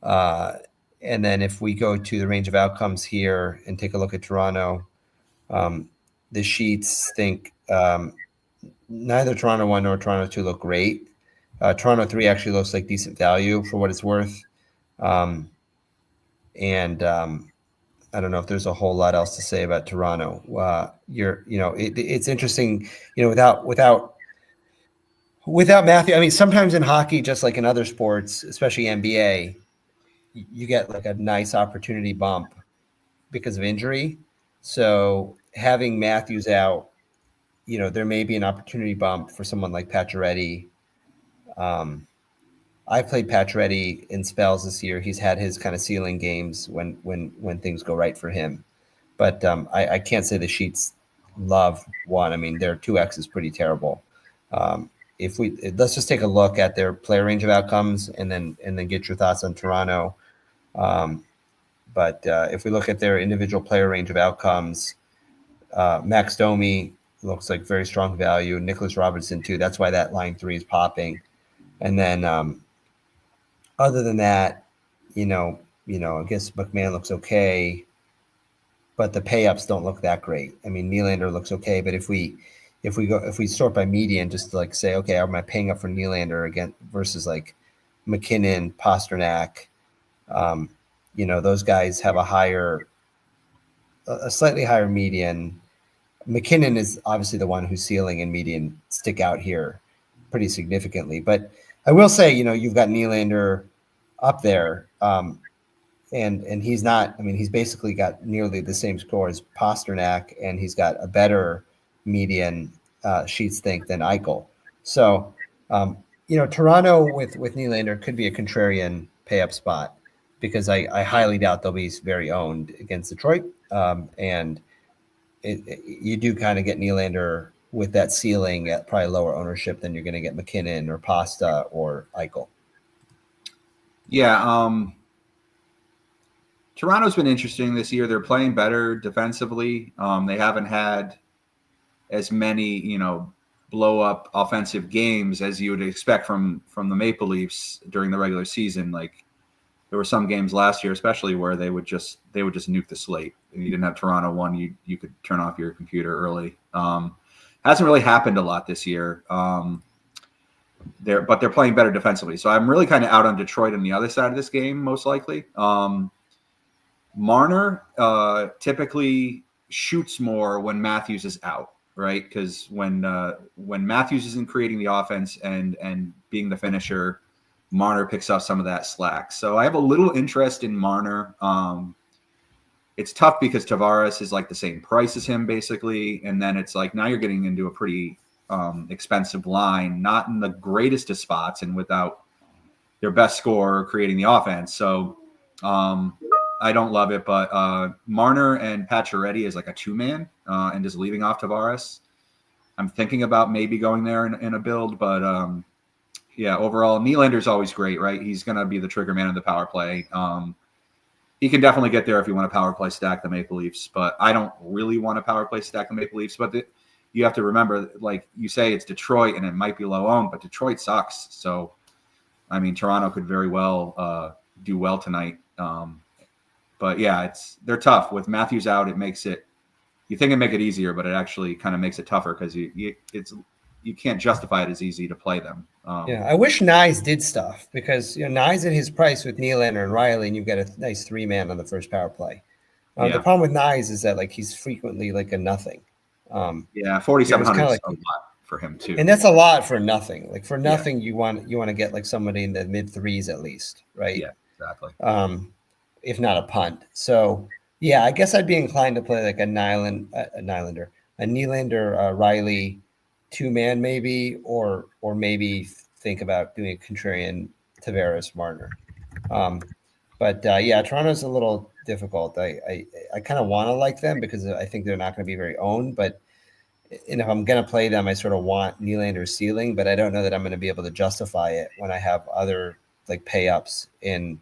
And then if we go to the range of outcomes here and take a look at Toronto, the sheets think neither Toronto 1 nor Toronto 2 look great. Toronto 3 actually looks like decent value for what it's worth. I don't know if there's a whole lot else to say about Toronto. It's interesting, without Matthew. I mean, sometimes in hockey, just like in other sports, especially NBA, you get like a nice opportunity bump because of injury. So having Matthews out, there may be an opportunity bump for someone like Pacioretty. I played Pacioretty in spells this year. He's had his kind of ceiling games when things go right for him. But I can't say the sheets love one. I mean, their 2x is pretty terrible. Let's just take a look at their player range of outcomes and then get your thoughts on Toronto. But if we look at their individual player range of outcomes, Max Domi looks like very strong value. Nicholas Robertson too. That's why that line 3 is popping. And then other than that, I guess McMahon looks okay, but the pay-ups don't look that great. I mean, Nylander looks okay, but if we sort by median, just to like say, okay, am I paying up for Nylander again versus like McKinnon, Pasternak? Those guys have a slightly higher median. McKinnon is obviously the one whose ceiling and median stick out here pretty significantly. But I will say, you've got Nylander up there, and he's not. I mean, he's basically got nearly the same score as Pasternak, and he's got a better median sheets think than Eichel. So, Toronto with Nylander could be a contrarian pay up spot because I highly doubt they'll be very owned against Detroit, and you do kind of get Nylander with that ceiling at probably lower ownership than you're going to get McKinnon or Pasta or Eichel. Yeah. Toronto's been interesting this year. They're playing better defensively. They haven't had as many, blow up offensive games as you would expect from the Maple Leafs during the regular season. Like there were some games last year, especially where they would just nuke the slate. And you didn't have Toronto 1, you could turn off your computer early. Hasn't really happened a lot this year. They're playing better defensively. So I'm really kind of out on Detroit on the other side of this game, most likely. Marner typically shoots more when Matthews is out, right? Because when Matthews isn't creating the offense and being the finisher, Marner picks up some of that slack. So I have a little interest in Marner. It's tough because Tavares is like the same price as him, basically. And then it's like now you're getting into a pretty expensive line, not in the greatest of spots and without their best scorer creating the offense. So I don't love it, but Marner and Pacioretty is like a 2-man and just leaving off Tavares. I'm thinking about maybe going there in a build, but yeah, overall, Nylander's always great, right? He's going to be the trigger man of the power play. He can definitely get there if you want to power play stack the Maple Leafs, but I don't really want to power play stack the Maple Leafs. But you have to remember, like you say, it's Detroit and it might be low owned, but Detroit sucks. So, I mean, Toronto could very well do well tonight. But yeah, they're tough. With Matthews out, it makes it. You think it make it easier, but it actually kind of makes it tougher because you can't justify it as easy to play them. Yeah, I wish Nyes did stuff because Nyes at his price with Nylander and Riley, and you've got a nice 3-man on the first power play. The problem with Nyes is that like he's frequently like a nothing. 4,700 is a lot for him too, and that's a lot for nothing. Like for nothing, you want to get like somebody in the mid 3s at least, right? Yeah, exactly. If not a punt. So yeah, I guess I'd be inclined to play like a Nylander, Riley 2-man maybe, or maybe think about doing a contrarian Tavares Marner. But Toronto's a little difficult. I kind of want to like them because I think they're not going to be very owned, but and if I'm going to play them, I sort of want Nylander's ceiling, but I don't know that I'm going to be able to justify it when I have other like pay ups in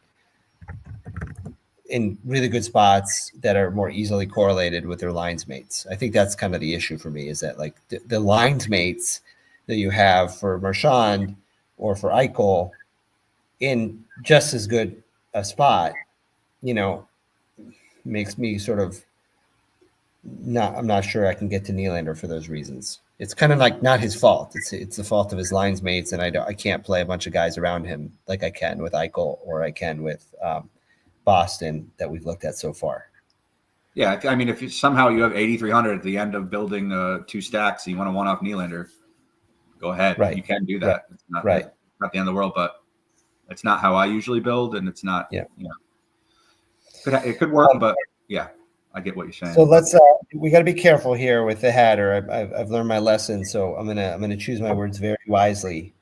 really good spots that are more easily correlated with their lines mates. I think that's kind of the issue for me, is that like the lines mates that you have for Marchand or for Eichel in just as good a spot, makes me sort of I'm not sure I can get to Nylander for those reasons. It's kind of like not his fault. It's the fault of his lines mates, and I can't play a bunch of guys around him like I can with Eichel or I can with Boston that we've looked at so far. Yeah, I mean, if somehow you have 8,300 at the end of building 2 stacks and you want to one off Nylander, go ahead. Right. You can do that. Right. It's not, right. Not the end of the world, but it's not how I usually build, and it's not. Yeah. It could work, but yeah, I get what you're saying. So let's we got to be careful here with the header. I've learned my lesson, so I'm gonna choose my words very wisely,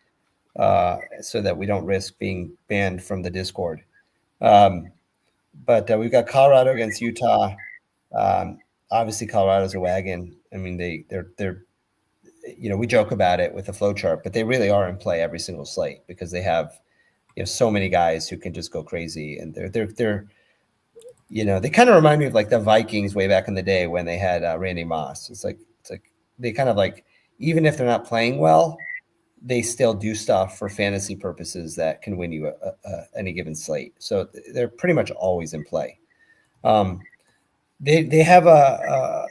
so that we don't risk being banned from the Discord. But we've got Colorado against Utah. Obviously, Colorado's a wagon. I mean, they're we joke about it with the flow chart, but they really are in play every single slate because they have so many guys who can just go crazy, and they're they kind of remind me of like the Vikings way back in the day when they had Randy Moss. It's like they kind of like, even if they're not playing well, they still do stuff for fantasy purposes that can win you any given slate. So they're pretty much always in play. They have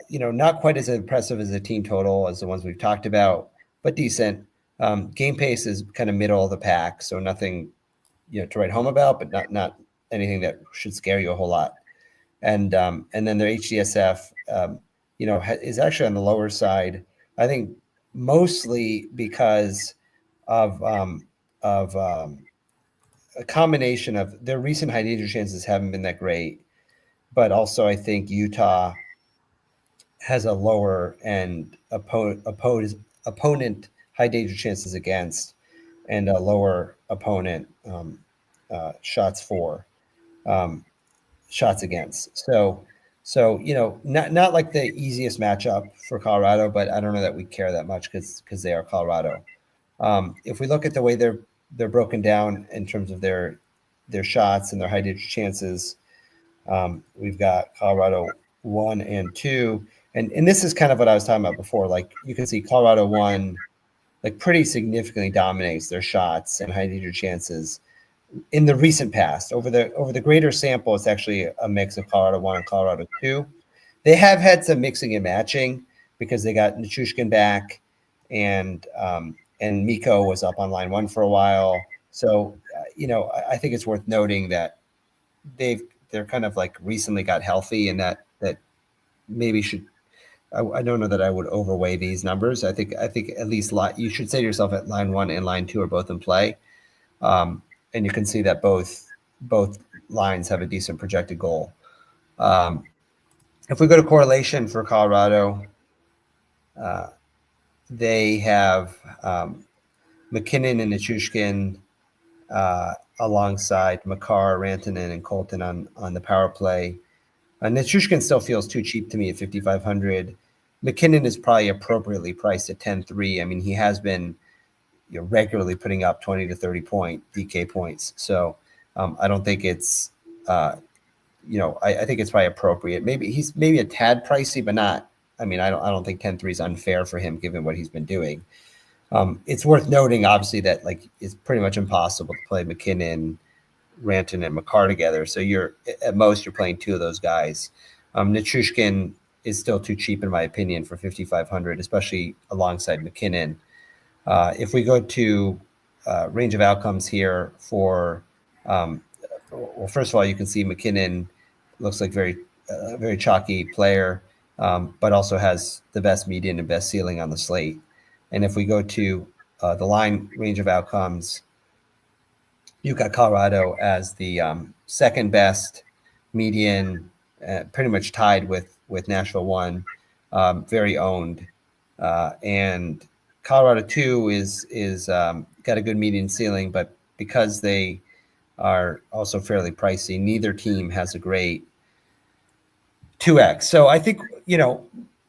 not quite as impressive as a team total as the ones we've talked about, but decent. Game pace is kind of middle of the pack, so nothing to write home about, but not anything that should scare you a whole lot. And then their HDSF, is actually on the lower side. I think mostly because of a combination of their recent high danger chances haven't been that great, but also I think Utah has a lower end opponent high danger chances against, and a lower opponent shots for. Shots against. So not like the easiest matchup for Colorado, but I don't know that we care that much because they are Colorado. If we look at the way they're broken down in terms of their shots and their high danger chances, we've got Colorado 1 and 2, and this is kind of what I was talking about before. Like you can see Colorado 1 like pretty significantly dominates their shots and high danger chances in the recent past. Over the greater sample, it's actually a mix of Colorado 1 and Colorado 2. They have had some mixing and matching because they got Nichushkin back, and Mikko was up on line 1 for a while. So I think it's worth noting that they're kind of like recently got healthy, and that maybe should. I don't know that I would overweigh these numbers. I think at least you should say to yourself at line 1 and line 2 are both in play. And you can see that both lines have a decent projected goal. If we go to correlation for Colorado, they have McKinnon and Nichushkin alongside Makar, Rantanen, and Colton on the power play. Nichushkin still feels too cheap to me at 5,500. McKinnon is probably appropriately priced at 10.3. I mean, he has been regularly putting up 20 to 30 point DK points. So I don't think it's, I think it's probably appropriate. Maybe he's a tad pricey, but not, I don't think 10.3 is unfair for him given what he's been doing. It's worth noting, obviously, that like it's pretty much impossible to play McKinnon, Rantanen, and Makar together. So at most you're playing 2 of those guys. Nichushkin is still too cheap in my opinion for 5,500, especially alongside McKinnon. If we go to range of outcomes here for, well, first of all, you can see McKinnon looks like very chalky player, but also has the best median and best ceiling on the slate. And if we go to the line range of outcomes, you've got Colorado as the second best median, pretty much tied with Nashville 1, very owned, and Colorado 2 is got a good median ceiling, but because they are also fairly pricey, neither team has a great 2x. So I think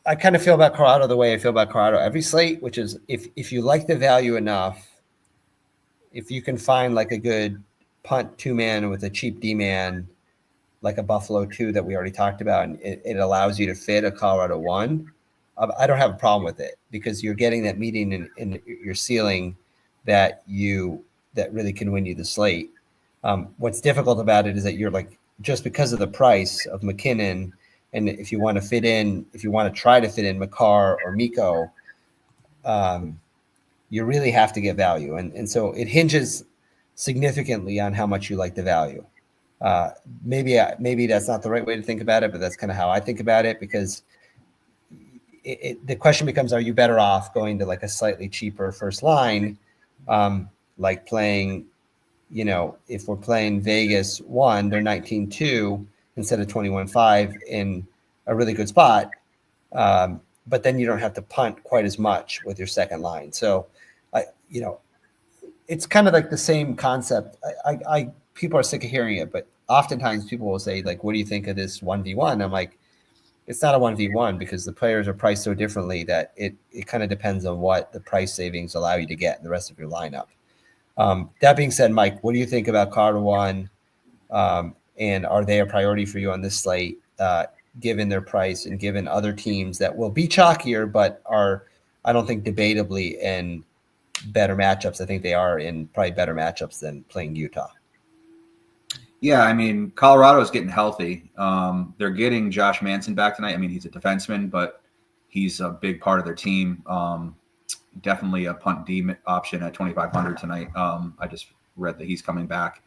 I kind of feel about Colorado the way I feel about Colorado every slate, which is if you like the value enough, if you can find like a good punt 2-man with a cheap D-man, like a Buffalo 2 that we already talked about, and it allows you to fit a Colorado 1, I don't have a problem with it because you're getting that meeting in your ceiling that really can win you the slate. What's difficult about it is that you're like, just because of the price of McKinnon, and if you want to try to fit in Makar or Miko, you really have to get value. And so it hinges significantly on how much you like the value. Maybe that's not the right way to think about it, but that's kind of how I think about it, because the question becomes, are you better off going to like a slightly cheaper first line, like playing, if we're playing Vegas 1, they're 19-2 instead of 21-5 in a really good spot. But then you don't have to punt quite as much with your second line. So, it's kind of like the same concept. People are sick of hearing it, but oftentimes people will say, like, what do you think of this 1v1? I'm like, it's not a 1v1 because the players are priced so differently that it kind of depends on what the price savings allow you to get in the rest of your lineup. That being said, Mike, what do you think about Colorado 1? And are they a priority for you on this slate, given their price and given other teams that will be chalkier, but are, I don't think, debatably in better matchups? I think they are in probably better matchups than playing Utah. Yeah, I mean, Colorado is getting healthy. They're getting Josh Manson back tonight. I mean, he's a defenseman, but he's a big part of their team. Definitely a punt D option at 2,500 tonight. I just read that he's coming back.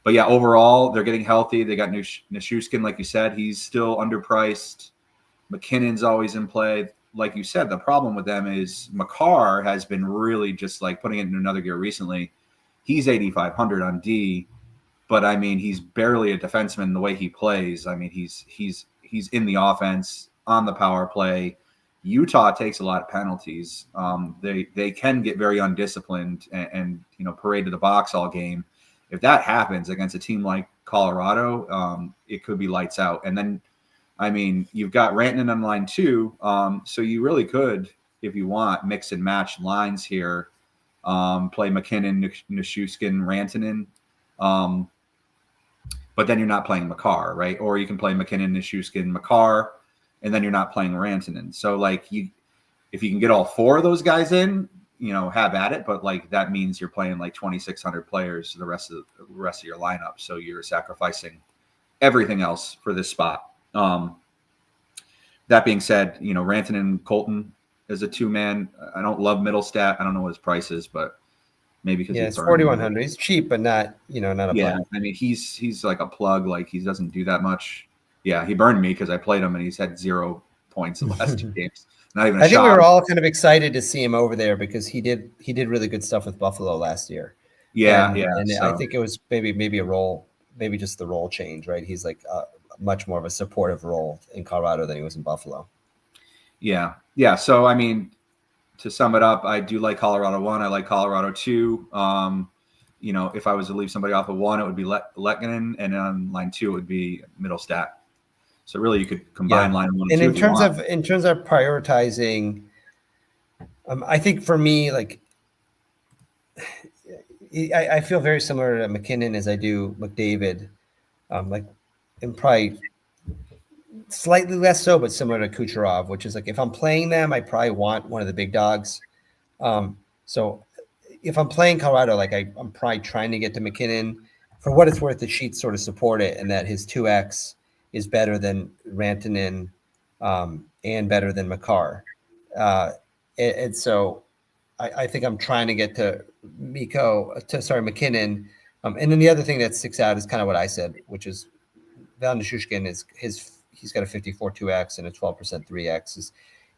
But yeah, overall, they're getting healthy. They got Nichushkin, like you said. He's still underpriced. McKinnon's always in play. Like you said, the problem with them is Makar has been really just like putting it in another gear recently. He's 8,500 on D. But I mean, he's barely a defenseman the way he plays. I mean, he's in the offense, on the power play. Utah takes a lot of penalties. They can get very undisciplined and parade to the box all game. If that happens against a team like Colorado, it could be lights out. And then, I mean, you've got Rantanen on line 2, so you really could, if you want, mix and match lines here. Play McKinnon, Nichushkin, Rantanen. But then you're not playing Makar, right? Or you can play McKinnon, Nichushkin, Makar, and then you're not playing Rantanen. So, like, if you can get all 4 of those guys in, have at it. But like that means you're playing like 2,600 players the rest of your lineup. So you're sacrificing everything else for this spot. That being said, Rantanen, Colton is a 2-man. I don't love Middlestat. I don't know what his price is, but maybe because it's 4,100. He's cheap, but not not a yeah. plug. I mean, he's like a plug. Like he doesn't do that much. Yeah, he burned me because I played him and he's had 0 points in the last 2 games. Not even. I think we were all kind of excited to see him over there because he did really good stuff with Buffalo last year. Yeah, and I think it was maybe a role, maybe just the role change, right? He's like much more of a supportive role in Colorado than he was in Buffalo. Yeah. So I mean, to sum it up, I do like Colorado 1. I like Colorado 2. If I was to leave somebody off of 1, it would be Lehkonen, and on line 2 it would be Middlestat. So really, you could combine line 1 and 2. And in terms of prioritizing, I think for me, like, I feel very similar to McKinnon as I do McDavid, and probably slightly less so, but similar to Kucherov, which is like if I'm playing them, I probably want one of the big dogs. So if I'm playing Colorado, like I'm probably trying to get to McKinnon. For what it's worth, the sheets sort of support it, and that his 2x is better than Rantanen and better than Makar. And so I think I'm trying to get to McKinnon. And then the other thing that sticks out is kind of what I said, which is Val Nichushkin he's got a 54 2x and a 12% 3x.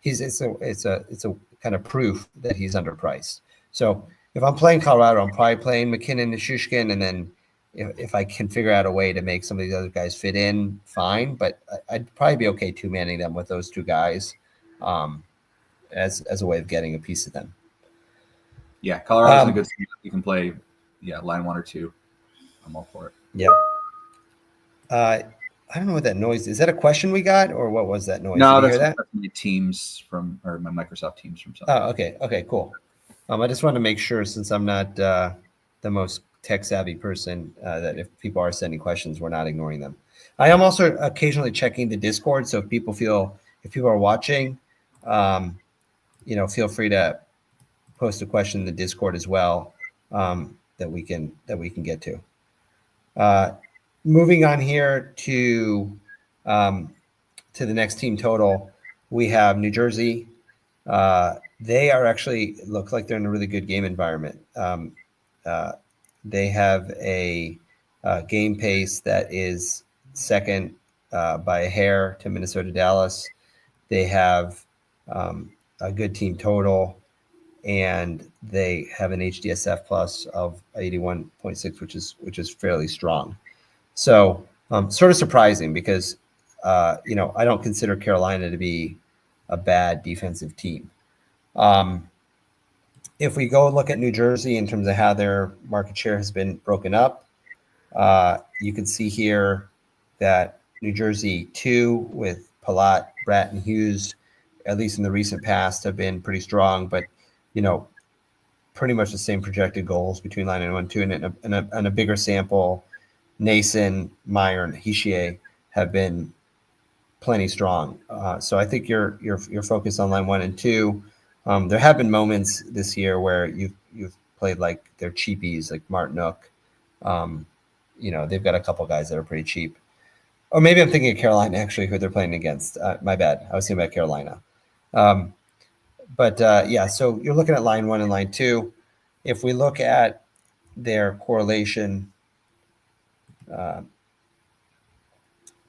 It's a kind of proof that he's underpriced. So if I'm playing Colorado, I'm probably playing McKinnon, Nichushkin, and then if I can figure out a way to make some of these other guys fit in, fine. But I'd probably be okay 2-manning them with those 2 guys as a way of getting a piece of them. Yeah, Colorado's a good team. You can play, line 1 or 2. I'm all for it. Yep. I don't know what that noise is. Is that a question we got, or what was that noise? No, Did you hear that? that's my Teams or my Microsoft Teams from something. Oh, okay. Okay, cool. I just wanted to make sure, since I'm not the most tech savvy person, that if people are sending questions, we're not ignoring them. I am also occasionally checking the Discord. So if people are watching, feel free to post a question in the Discord as well, that we can get to. Moving on here to the next team total, we have New Jersey. They are actually look like they're in a really good game environment. They have a game pace that is second by a hair to Minnesota Dallas. They have a good team total, and they have an HDSF plus of 81.6, which is fairly strong. So sort of surprising because I don't consider Carolina to be a bad defensive team. If we go look at New Jersey in terms of how their market share has been broken up, you can see here that New Jersey 2 with Palat, Bratt, and Hughes, at least in the recent past, have been pretty strong, but pretty much the same projected goals between line and 1-2, and a bigger sample. Nason, Meyer, and Hischier have been plenty strong. So I think you're focused on line 1 and 2. There have been moments this year where you've played like they're cheapies, like Martinook. They've got a couple guys that are pretty cheap. Or maybe I'm thinking of Carolina, actually, who they're playing against. My bad. I was thinking about Carolina. So you're looking at line 1 and line 2. If we look at their correlation,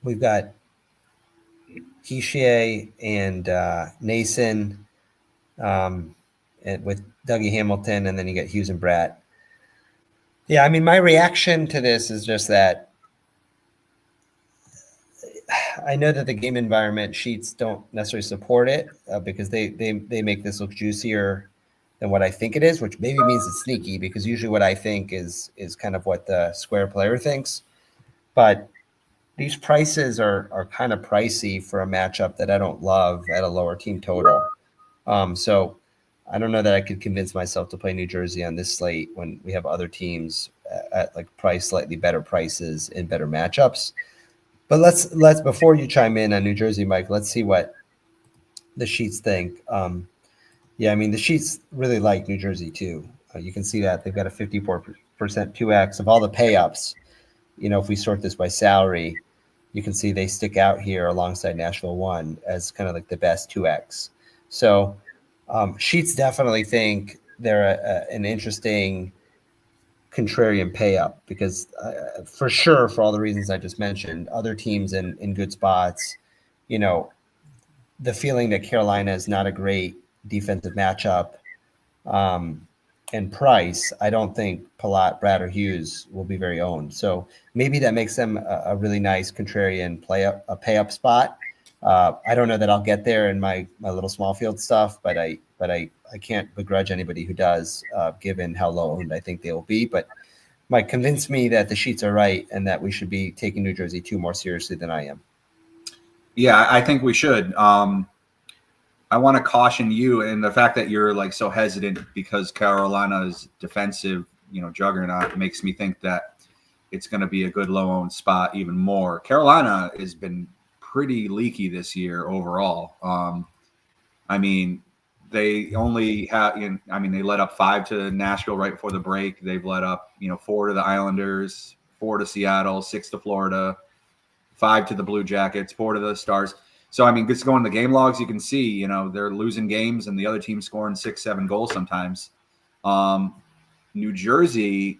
we've got Hischier and Nason, and with Dougie Hamilton, and then you get Hughes and Bratt. Yeah, I mean, my reaction to this is just that I know that the game environment sheets don't necessarily support it because they make this look juicier than what I think it is, which maybe means it's sneaky, because usually what I think is kind of what the square player thinks. But these prices are kind of pricey for a matchup that I don't love at a lower team total. So I don't know that I could convince myself to play New Jersey on this slate when we have other teams at like slightly better prices in better matchups. But let's before you chime in on New Jersey, Mike, let's see what the sheets think. I mean, the sheets really like New Jersey too. You can see that they've got a 54% 2x of all the pay-ups. If we sort this by salary, you can see they stick out here alongside Nashville 1 as kind of like the best 2x. So sheets definitely think they're an interesting contrarian pay up, because for sure, for all the reasons I just mentioned, other teams in good spots, the feeling that Carolina is not a great defensive matchup, and price, I don't think Palat, Bratt, or Hughes will be very owned. So maybe that makes them a really nice contrarian pay up spot. I don't know that I'll get there in my little small field stuff, but I can't begrudge anybody who does, given how low owned I think they will be. But Mike, convince me that the sheets are right and that we should be taking New Jersey 2 more seriously than I am. Yeah, I think we should. I want to caution you, and the fact that you're like so hesitant because Carolina's defensive, juggernaut makes me think that it's going to be a good low-owned spot even more. Carolina has been pretty leaky this year overall. I mean, they only have, they let up 5 to Nashville right before the break. They've let up, 4 to the Islanders, 4 to Seattle, 6 to Florida, 5 to the Blue Jackets, 4 to the Stars. So, I mean, just going to the game logs, you can see, they're losing games and the other team scoring 6-7 goals sometimes. New Jersey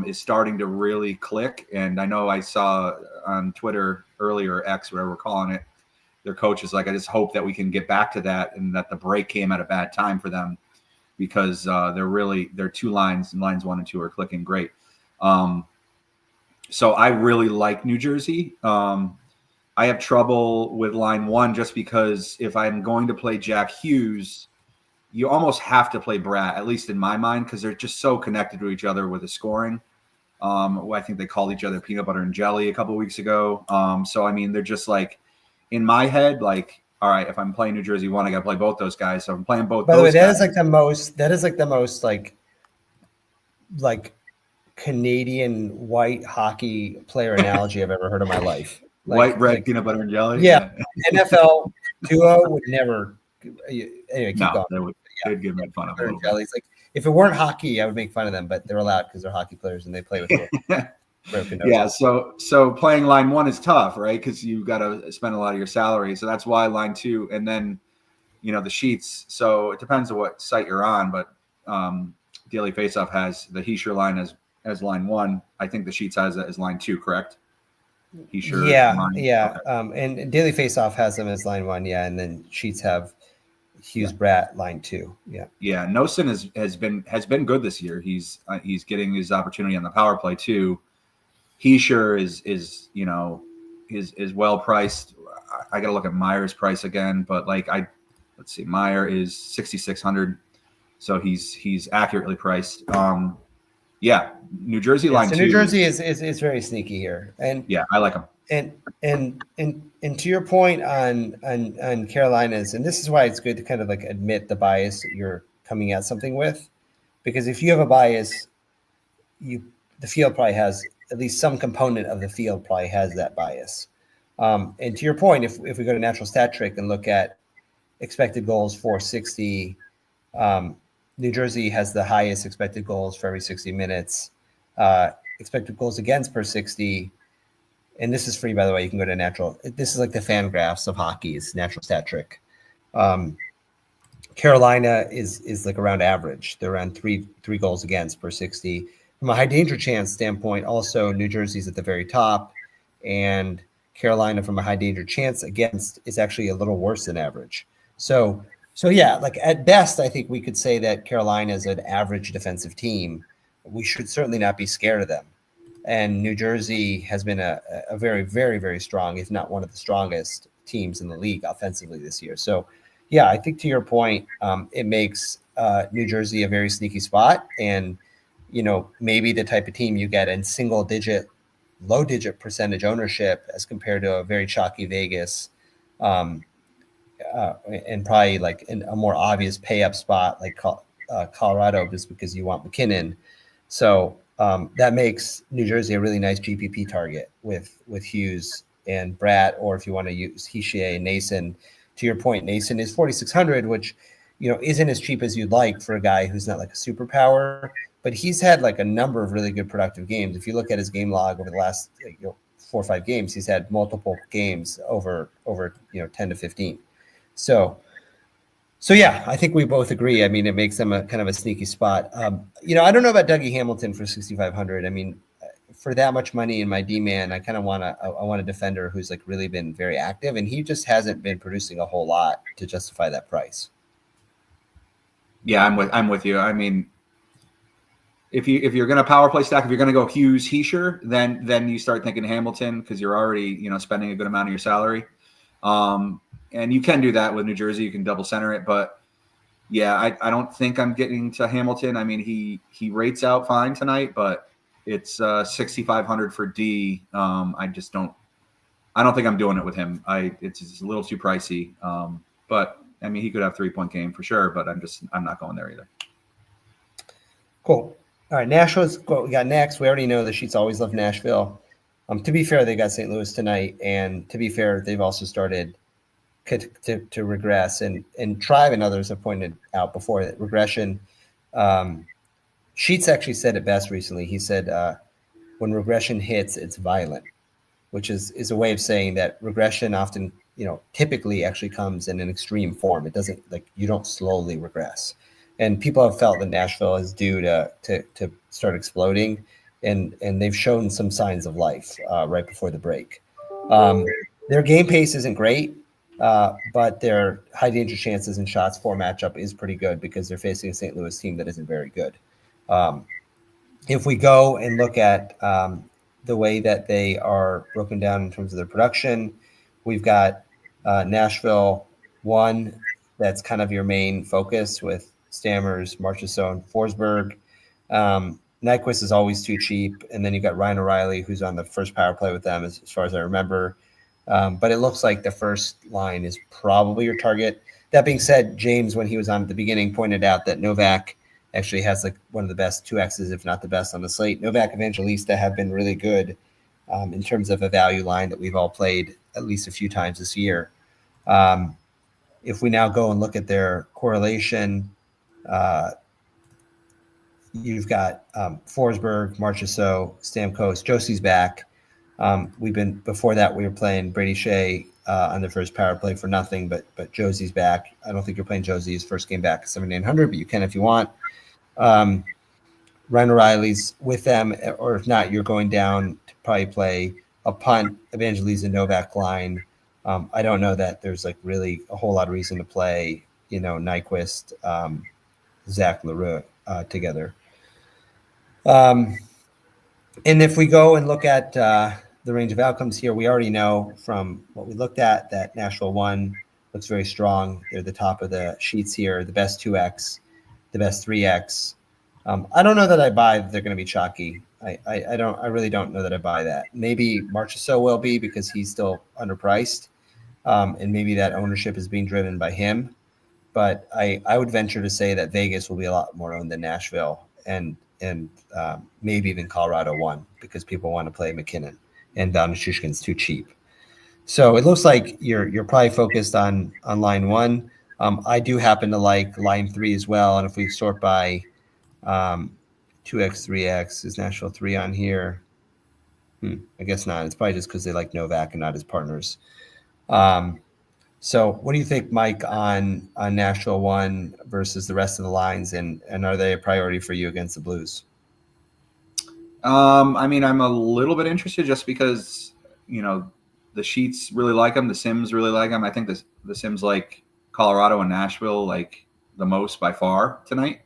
is starting to really click. And I know I saw on Twitter earlier, X, whatever we're calling it, their coach is like, I just hope that we can get back to that and that the break came at a bad time for them, because their 2 lines, and lines 1 and 2 are clicking great. So I really like New Jersey. I have trouble with line 1 just because if I'm going to play Jack Hughes, you almost have to play Bratt, at least in my mind, because they're just so connected to each other with the scoring. I think they called each other peanut butter and jelly a couple of weeks ago. So I mean, they're just like in my head, like, all right, if I'm playing New Jersey 1, I got to play both those guys. So if I'm playing both. By the way, those that guys, is like the most like Canadian white hockey player analogy I've ever heard in my life. White bread, peanut butter and jelly. Yeah. NFL duo would never. Anyway, keep No, going. they'd give me fun of a little bit. Jellies. Like if it weren't hockey, I would make fun of them, but they're allowed because they're hockey players and they play with broken noses. Yeah, so playing line 1 is tough, right? Because you've got to spend a lot of your salary. So that's why line 2, and then the sheets. So it depends on what site you're on, but Daily Faceoff has the Heischer line as line 1. I think the sheets has it as line 2, correct? Heischer, yeah. Okay. And Daily Faceoff has them as line 1, yeah, and then sheets have Hughes Bratt line 2. Yeah. Nosen has been good this year. He's getting his opportunity on the power play too. Heischer is well priced. I got to look at Meyer's price again, but let's see, Meyer is 6,600, so he's accurately priced. New Jersey line 2. New Jersey is very sneaky here, and yeah, I like him. And to your point on Carolina's, and this is why it's good to kind of like admit the bias that you're coming at something with, because if you have a bias, the field probably has at least some component of the field probably has that bias. And to your point, if we go to Natural Stat Trick and look at expected goals for 60, New Jersey has the highest expected goals for every 60 minutes, expected goals against per 60. And this is free, by the way. You can go to Natural. This is like the fan graphs of hockey. It's Natural Stat Trick. Carolina is like around average. They're around three goals against per 60. From a high danger chance standpoint, also New Jersey's at the very top, and Carolina from a high danger chance against is actually a little worse than average. So yeah, like at best, I think we could say that Carolina is an average defensive team. We should certainly not be scared of them. And New Jersey has been a very, very, very strong, if not one of the strongest teams in the league offensively this year. So, yeah, I think to your point, it makes New Jersey a very sneaky spot. And, maybe the type of team you get in low digit percentage ownership as compared to a very chalky Vegas and probably like in a more obvious pay up spot like Colorado, just because you want McKinnon. So, that makes New Jersey a really nice GPP target with Hughes and Bratt, or if you want to use Heischer and Nason. To your point, Nason is 4,600, which isn't as cheap as you'd like for a guy who's not like a superpower, but he's had like a number of really good productive games. If you look at his game log over the last 4 or 5 games, he's had multiple games over 10 to 15. So yeah, I think we both agree. I mean, it makes them a kind of a sneaky spot. I don't know about Dougie Hamilton for 6,500. I mean, for that much money in my D-man, I kind of want a defender who's like really been very active, and he just hasn't been producing a whole lot to justify that price. Yeah, I'm with you. I mean, if you're going to power play stack, if you're going to go Hughes, Heischer, then you start thinking Hamilton because you're already spending a good amount of your salary. And you can do that with New Jersey. You can double center it. But, yeah, I don't think I'm getting to Hamilton. I mean, he rates out fine tonight, but it's 6,500 for D. I don't think I'm doing it with him. It's a little too pricey. But, I mean, he could have 3-point game for sure, but I'm not going there either. Cool. All right, Nashville's what we got next. We already know the sheets always love Nashville. To be fair, they got St. Louis tonight. And to be fair, they've also started to regress, and Tribe and others have pointed out before that regression. Sheets actually said it best recently. He said, when regression hits, it's violent, which is a way of saying that regression often, typically actually comes in an extreme form. It doesn't you don't slowly regress. And people have felt that Nashville is due to start exploding, and they've shown some signs of life right before the break. Their game pace isn't great. But their high danger chances and shots for matchup is pretty good because they're facing a St. Louis team that isn't very good. If we go and look at the way that they are broken down in terms of their production, we've got Nashville 1, that's kind of your main focus with Stammers, Marchessault, Forsberg. Nyquist is always too cheap, and then you got Ryan O'Reilly, who's on the first power play with them, as far as I remember. But it looks like the first line is probably your target. That being said, James, when he was on at the beginning, pointed out that Novak actually has like one of the best 2Xs, if not the best, on the slate. Novak Evangelista have been really good in terms of a value line that we've all played at least a few times this year. If we now go and look at their correlation, you've got Forsberg, Marchessault, Stamkos, Josie's back. Before that, we were playing Brady Shea on the first power play for nothing, but Josie's back. I don't think you're playing Josie's first game back at 7,900, but you can if you want. Ryan O'Reilly's with them, or if not, you're going down to probably play a punt, Evangelista Novak line. I don't know that there's like really a whole lot of reason to play, Nyquist, Zach LaRue together. And if we go and look at the range of outcomes here, we already know from what we looked at that Nashville 1 looks very strong. They're the top of the sheets here, the best 2X, the best 3X. I don't know that I buy that they're going to be chalky. I really don't know that I buy that. Maybe Marchessault will be because he's still underpriced, and maybe that ownership is being driven by him. But I would venture to say that Vegas will be a lot more owned than Nashville, and maybe even Colorado 1 because people want to play McKinnon and Nichushkin's too cheap. So it looks like you're probably focused on line 1. I do happen to like line 3 as well, and if we sort by 2X, 3X, is Nashville 3 on here? I guess not. It's probably just because they like Novak and not his partners. So what do you think, Mike, on Nashville 1 versus the rest of the lines, and are they a priority for you against the Blues? I mean, I'm a little bit interested just because, the sheets really like them. The Sims really like them. I think the Sims like Colorado and Nashville like the most by far tonight.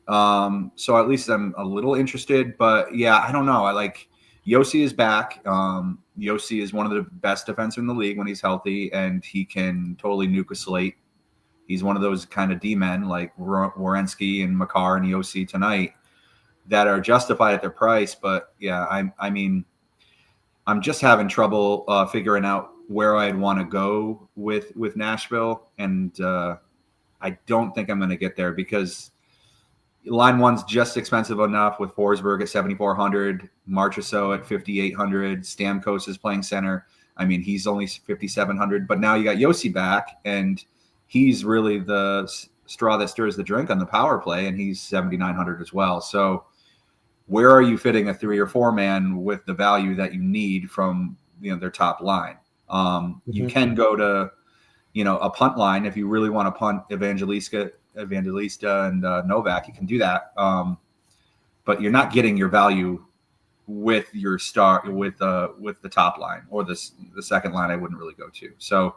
So at least I'm a little interested, but yeah, I don't know. I like Yossi is back. Yossi is one of the best defensemen in the league when he's healthy, and he can totally nuke a slate. He's one of those kind of D-men like Werenski and Makar and Yossi tonight that are justified at their price. But yeah, I mean, I'm just having trouble figuring out where I'd want to go with Nashville, and I don't think I'm going to get there because line 1's just expensive enough with Forsberg at 7,400, Marchessault at 5,800, Stamkos is playing center. I mean, he's only 5,700, but now you got Yossi back, and he's really the straw that stirs the drink on the power play, and he's 7,900 as well. So where are you fitting a 3 or 4 man with the value that you need from their top line? You can go to a punt line if you really want to punt Evangelista and Novak. You can do that, but you're not getting your value with your star with the top line or the second line. I wouldn't really go to. So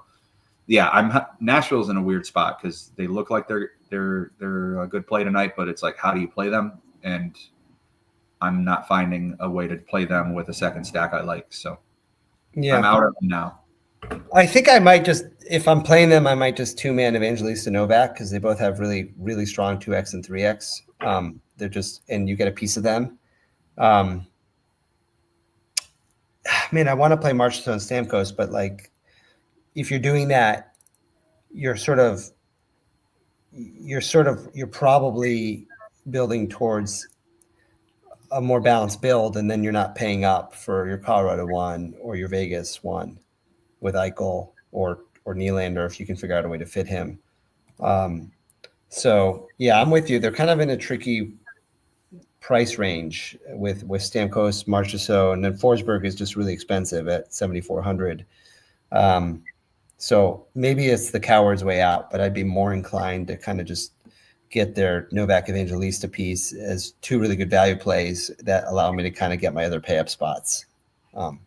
yeah, Nashville's in a weird spot because they look like they're a good play tonight, but it's like, how do you play them? And I'm not finding a way to play them with a second stack I like. So yeah, I'm out of them now. I think I might just, if I'm playing them, I might just 2-man Evangelista Novak because they both have really, really strong 2X and 3X. They're just, and you get a piece of them. Man, I want to play Marchessault and Stamkos, but like, if you're doing that, you're probably building towards a more balanced build, and then you're not paying up for your Colorado 1 or your Vegas 1 with Eichel or Nylander if you can figure out a way to fit him. So yeah, I'm with you. They're kind of in a tricky price range with Stamkos, Marchessault, and then Forsberg is just really expensive at 7,400. So maybe it's the coward's way out, but I'd be more inclined to kind of just get their Novak Evangelista piece as 2 really good value plays that allow me to kind of get my other pay up spots. All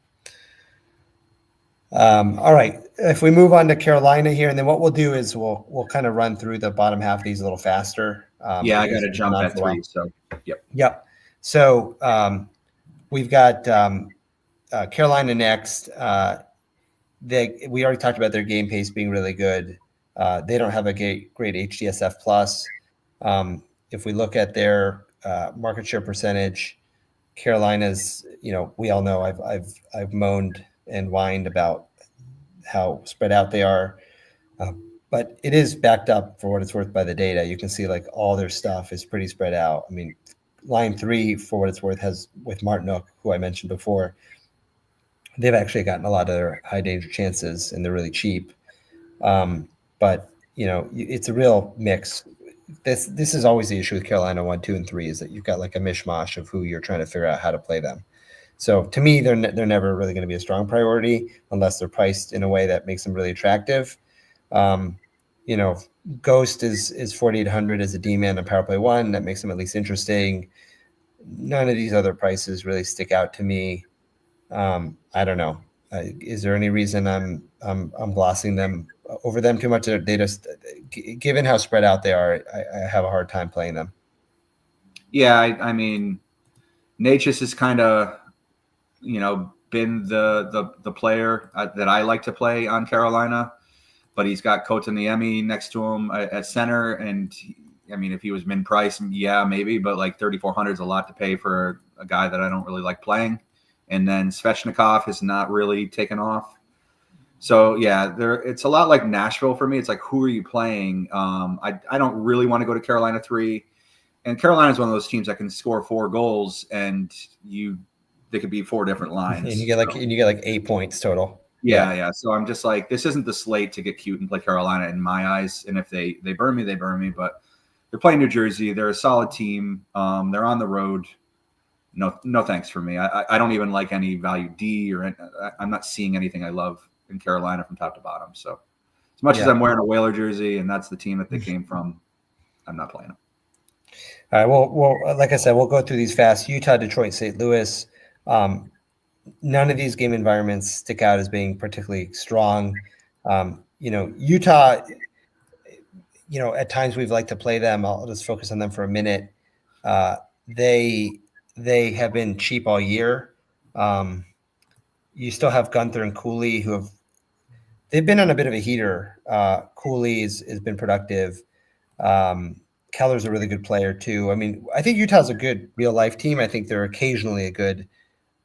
right. If we move on to Carolina here, and then what we'll do is we'll kind of run through the bottom half of these a little faster. I got to jump at 3. So yep. So we've got Carolina next. We already talked about their game pace being really good. They don't have a great HDSF plus. If we look at their market share percentage. Carolina's, we all know I've moaned and whined about how spread out they are, but it is backed up for what it's worth by the data. You can see like all their stuff is pretty spread out. I mean, line 3, for what it's worth, has with Martinook, who I mentioned before, they've actually gotten a lot of their high danger chances, and they're really cheap. But it's a real mix. This is always the issue with Carolina 1, 2, and 3, is that you've got like a mishmash of who you're trying to figure out how to play them. So to me, they're never really going to be a strong priority unless they're priced in a way that makes them really attractive. Ghost is 4,800 as a D-man on Power Play 1. That makes them at least interesting. None of these other prices really stick out to me. I don't know. Is there any reason I'm glossing them over them too much? They just, given how spread out they are, I have a hard time playing them. Yeah, I mean, Natchez has kind of, been the player that I like to play on Carolina, but he's got Kotaniemi next to him at center, and I mean, if he was min price, yeah, maybe, but like 3,400 is a lot to pay for a guy that I don't really like playing. And then Svechnikov has not really taken off. So yeah, it's a lot like Nashville for me. It's like, who are you playing? I don't really want to go to Carolina 3. And Carolina is one of those teams that can score 4 goals, and they could be 4 different lines. And you get like 8 points total. Yeah. So I'm just like, this isn't the slate to get cute and play Carolina in my eyes. And if they burn me, they burn me. But they're playing New Jersey. They're a solid team. They're on the road. No thanks for me. I don't even like any value D, or I'm not seeing anything I love in Carolina from top to bottom. So as much as I'm wearing a Whaler jersey and that's the team that they came from, I'm not playing them. All right. Well, like I said, we'll go through these fast. Utah, Detroit, St. Louis. None of these game environments stick out as being particularly strong. Utah, at times we've liked to play them. I'll just focus on them for a minute. They have been cheap all year. You still have Gunther and Cooley, they've been on a bit of a heater. Cooley has been productive. Keller's a really good player too. I mean, I think Utah's a good real life team. I think they're occasionally a good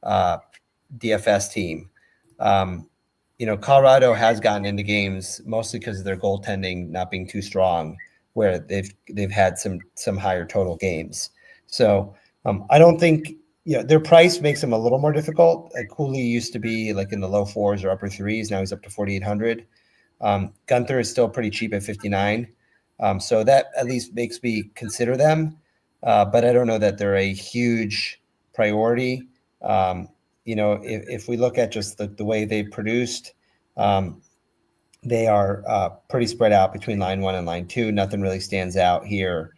DFS team. Colorado has gotten into games mostly because of their goaltending not being too strong, where they've had some higher total games. So I don't think their price makes them a little more difficult. Cooley used to be like in the low 4s or upper 3s. Now he's up to 4,800. Gunther is still pretty cheap at 59. So that at least makes me consider them. But I don't know that they're a huge priority. If we look at just the way they produced, they are pretty spread out between line 1 and line 2. Nothing really stands out here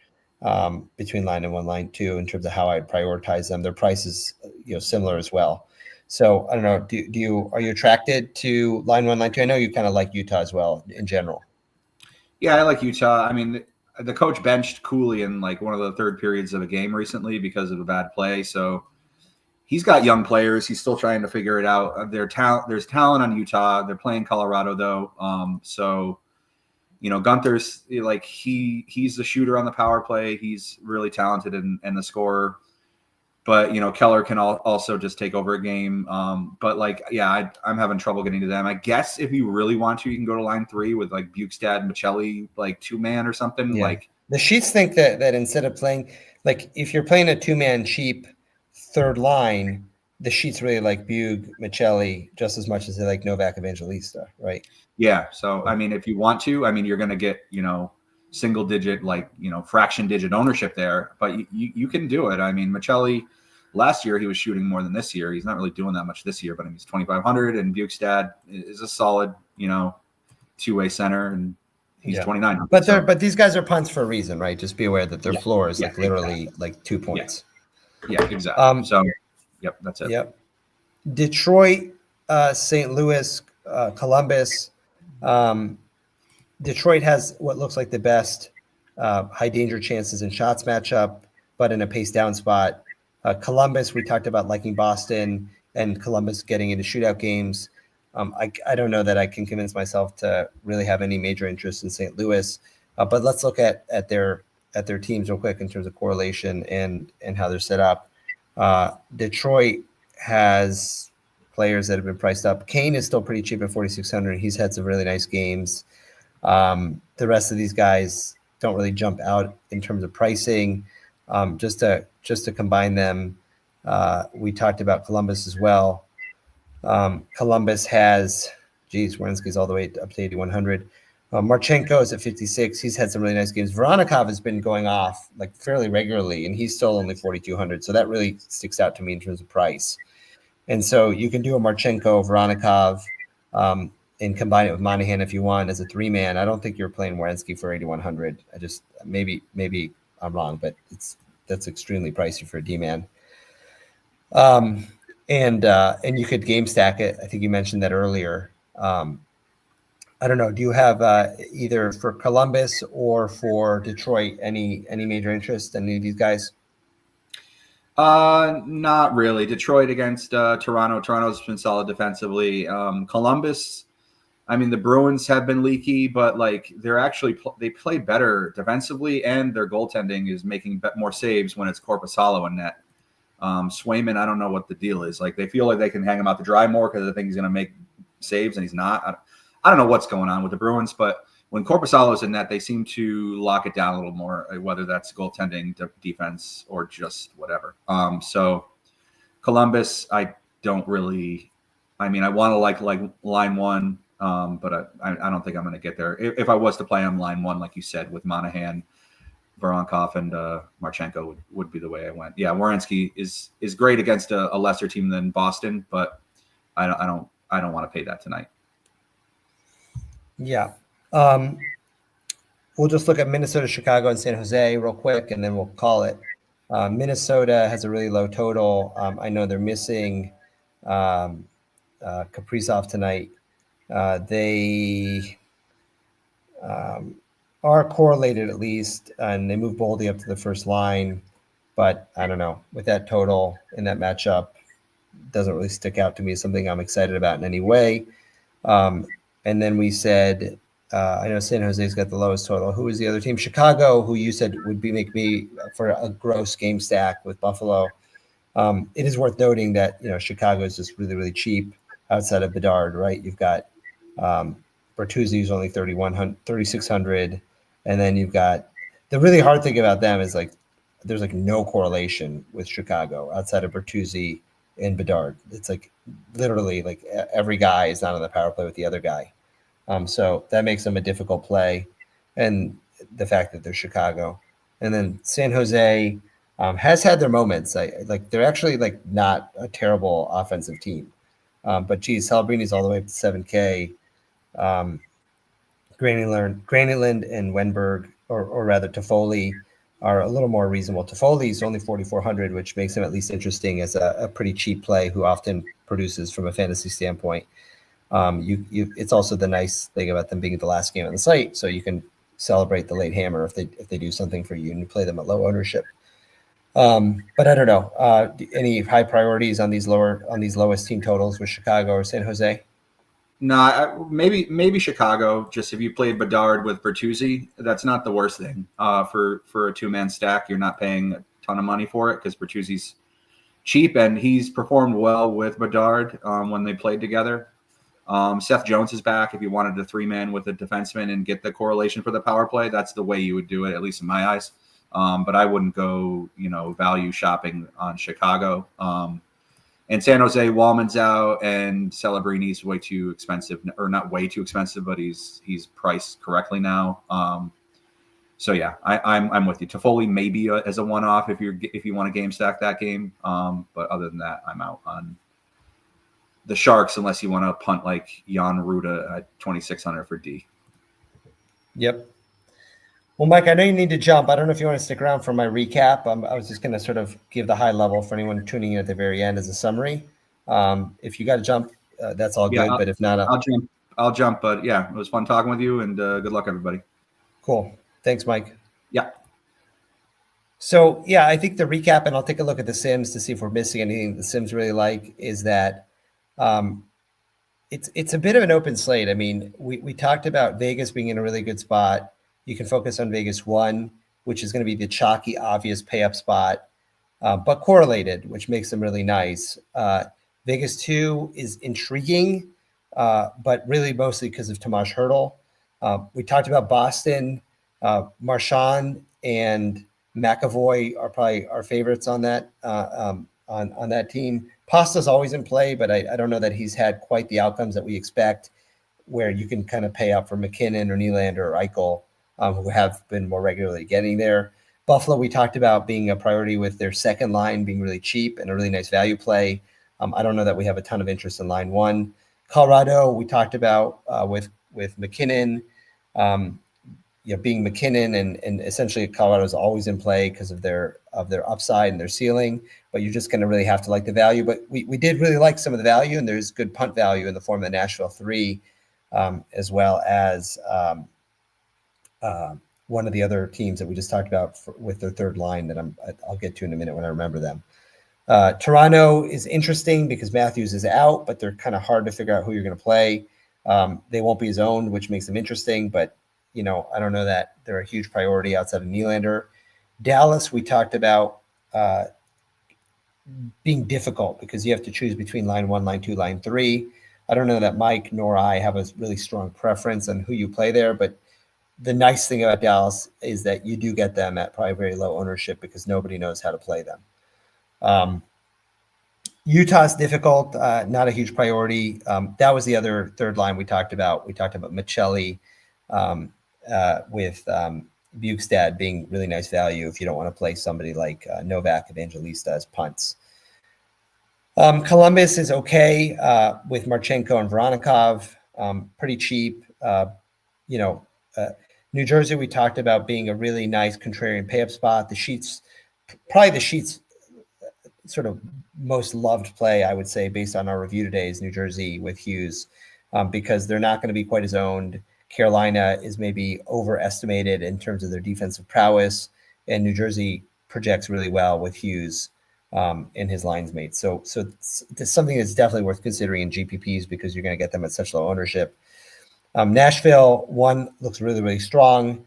between line 1, line 2 in terms of how I prioritize them. Their price is similar as well. So I don't know. Are you attracted to line 1, line 2? I know you kind of like Utah as well in general. Yeah, I like Utah. I mean, the coach benched Cooley in like one of the third periods of a game recently because of a bad play. So he's got young players. He's still trying to figure it out. There's talent on Utah. They're playing Colorado though. So Gunther's like he's the shooter on the power play. He's really talented and the scorer. But Keller can also just take over a game. But I'm having trouble getting to them. I guess if you really want to, you can go to line 3 with like Bukestad, Michelli, like 2-man or something. Yeah. Like the sheets think that instead of playing, like if you're playing a 2-man cheap third line, the sheets really like Bug, Michelli just as much as they like Novak Evangelista, right? Yeah. So I mean, if you want to, I mean, you're going to get single digit, fraction digit ownership there, but you can do it. I mean, Michelli last year, he was shooting more than this year. He's not really doing that much this year, but I mean, he's 2,500 and Bukestad is a solid, 2-way center and he's 29. But these guys are punts for a reason, right? Just be aware that their floor is literally like 2 points. Yeah, exactly. So yep, that's it. Yep. Detroit, St. Louis, Columbus, Detroit has what looks like the best high danger chances in shots matchup, but in a pace down spot. Columbus, we talked about liking Boston and Columbus getting into shootout games. I don't know that I can convince myself to really have any major interest in St. Louis, but let's look at their at their teams real quick in terms of correlation and how they're set up. Detroit has players that have been priced up. Kane is still pretty cheap at 4,600. He's had some really nice games. The rest of these guys don't really jump out in terms of pricing. Just to combine them, we talked about Columbus as well. Columbus has, Werenski's all the way up to 8,100. Marchenko is at 56. He's had some really nice games. Voronkov has been going off like fairly regularly, and he's still only 4,200. So that really sticks out to me in terms of price. And so you can do a Marchenko, Voronkov, and combine it with Monahan if you want as a 3-man. I don't think you're playing Werenski for 8,100. I just maybe I'm wrong, but that's extremely pricey for a D-man. And you could game stack it. I think you mentioned that earlier. I don't know. Do you have either for Columbus or for Detroit any major interest in any of these guys? Not really. Detroit against Toronto. Toronto's been solid defensively. Columbus, I mean, the Bruins have been leaky, but like they're actually they play better defensively, and their goaltending is making more saves when it's Korpisalo in net. Swayman, I don't know what the deal is. Like they feel like they can hang him out to dry more because they think he's going to make saves, and he's not. I don't know what's going on with the Bruins, but when Korpisalo is in net, they seem to lock it down a little more, whether that's goaltending, defense, or just whatever. So Columbus, I don't really. I mean, I want to like line one, but I don't think I'm going to get there. If I was to play on line one, like you said, with Monahan, Voronkov, and Marchenko would be the way I went. Yeah, Werenski is great against a lesser team than Boston, but I don't want to pay that tonight. Yeah. We'll just look at Minnesota, Chicago, and San Jose real quick, and then we'll call it. Minnesota has a really low total. I know they're missing Kaprizov tonight. They are correlated at least, and they move Boldy up to the first line. But I don't know. With that total in that matchup, doesn't really stick out to me as something I'm excited about in any way. And then we said, I know San Jose's got the lowest total. Who is the other team? Chicago, who you said would make me for a gross game stack with Buffalo. It is worth noting that Chicago is just really, really cheap outside of Bedard, right? You've got Bertuzzi, who's only 3,600, and then you've got the really hard thing about them is like there's like no correlation with Chicago outside of Bertuzzi and Bedard. It's like literally like every guy is not on the power play with the other guy. So that makes them a difficult play, and the fact that they're Chicago. And then San Jose has had their moments. Like they're actually like not a terrible offensive team. But geez, Celebrini all the way up to 7K. Granlund and Wenberg, or rather Toffoli, are a little more reasonable. Toffoli is only 4,400, which makes him at least interesting as a pretty cheap play who often produces from a fantasy standpoint. It's also the nice thing about them being the last game on the site, so you can celebrate the late hammer if they do something for you and you play them at low ownership. But I don't know. Any high priorities on these lowest team totals with Chicago or San Jose? No, maybe Chicago. Just if you played Bedard with Bertuzzi, that's not the worst thing. For a 2-man stack, you're not paying a ton of money for it because Bertuzzi's cheap and he's performed well with Bedard when they played together. Seth Jones is back. If you wanted a 3-man with a defenseman and get the correlation for the power play, that's the way you would do it, at least in my eyes. But I wouldn't go, value shopping on Chicago. And San Jose, Wallman's out, and Celebrini's way too expensive, or not way too expensive, but he's priced correctly now. So yeah, I'm with you. Toffoli maybe as a one-off if you want to game stack that game. But other than that, I'm out on the Sharks unless you want to punt like Jan Ruda at 2,600 for D. Yep. Well, Mike, I know you need to jump. I don't know if you want to stick around for my recap. I was just going to sort of give the high level for anyone tuning in at the very end as a summary. If you got to jump, that's all good. But if not, I'll jump. But yeah, it was fun talking with you, and good luck, everybody. Cool. Thanks, Mike. Yeah. So yeah, I think the recap, and I'll take a look at the Sims to see if we're missing anything the Sims really like, is that it's a bit of an open slate. I mean, we talked about Vegas being in a really good spot. You can focus on Vegas 1. which is going to be the chalky, obvious pay up spot, but correlated, which makes them really nice. Vegas 2 is intriguing, but really mostly because of Tomas Hertl. We talked about Boston. Marchand and McAvoy are probably our favorites on that on that team. Pasta's always in play, but I don't know that he's had quite the outcomes that we expect, where you can kind of pay up for McKinnon or Nylander or Eichel, who have been more regularly getting there. Buffalo, we talked about being a priority with their second line being really cheap and a really nice value play. I don't know that we have a ton of interest in line one. Colorado, we talked about with McKinnon, being McKinnon and essentially Colorado is always in play because of their upside and their ceiling, but you're just going to really have to like the value. But we did really like some of the value, and there's good punt value in the form of the Nashville 3, as well as one of the other teams that we just talked about with their third line that I'll get to in a minute when I remember them. Toronto is interesting because Matthews is out, but they're kind of hard to figure out who you're going to play. They won't be zoned, which makes them interesting, but I don't know that they're a huge priority outside of Nylander. Dallas, we talked about being difficult because you have to choose between line 1, line 2, line 3. I don't know that Mike nor I have a really strong preference on who you play there, but the nice thing about Dallas is that you do get them at probably very low ownership because nobody knows how to play them. Utah's difficult, not a huge priority. That was the other third line we talked about. We talked about Michelli with Bukestad being really nice value if you don't want to play somebody like Novak Evangelista as punts. Columbus is okay with Marchenko and Voronikov, pretty cheap. New Jersey, we talked about being a really nice contrarian pay-up spot. The Sheets sort of most loved play, I would say, based on our review today, is New Jersey with Hughes, because they're not going to be quite as owned. Carolina is maybe overestimated in terms of their defensive prowess, and New Jersey projects really well with Hughes and his lines mates. So it's something that's definitely worth considering in GPPs because you're going to get them at such low ownership. Nashville, 1 looks really, really strong.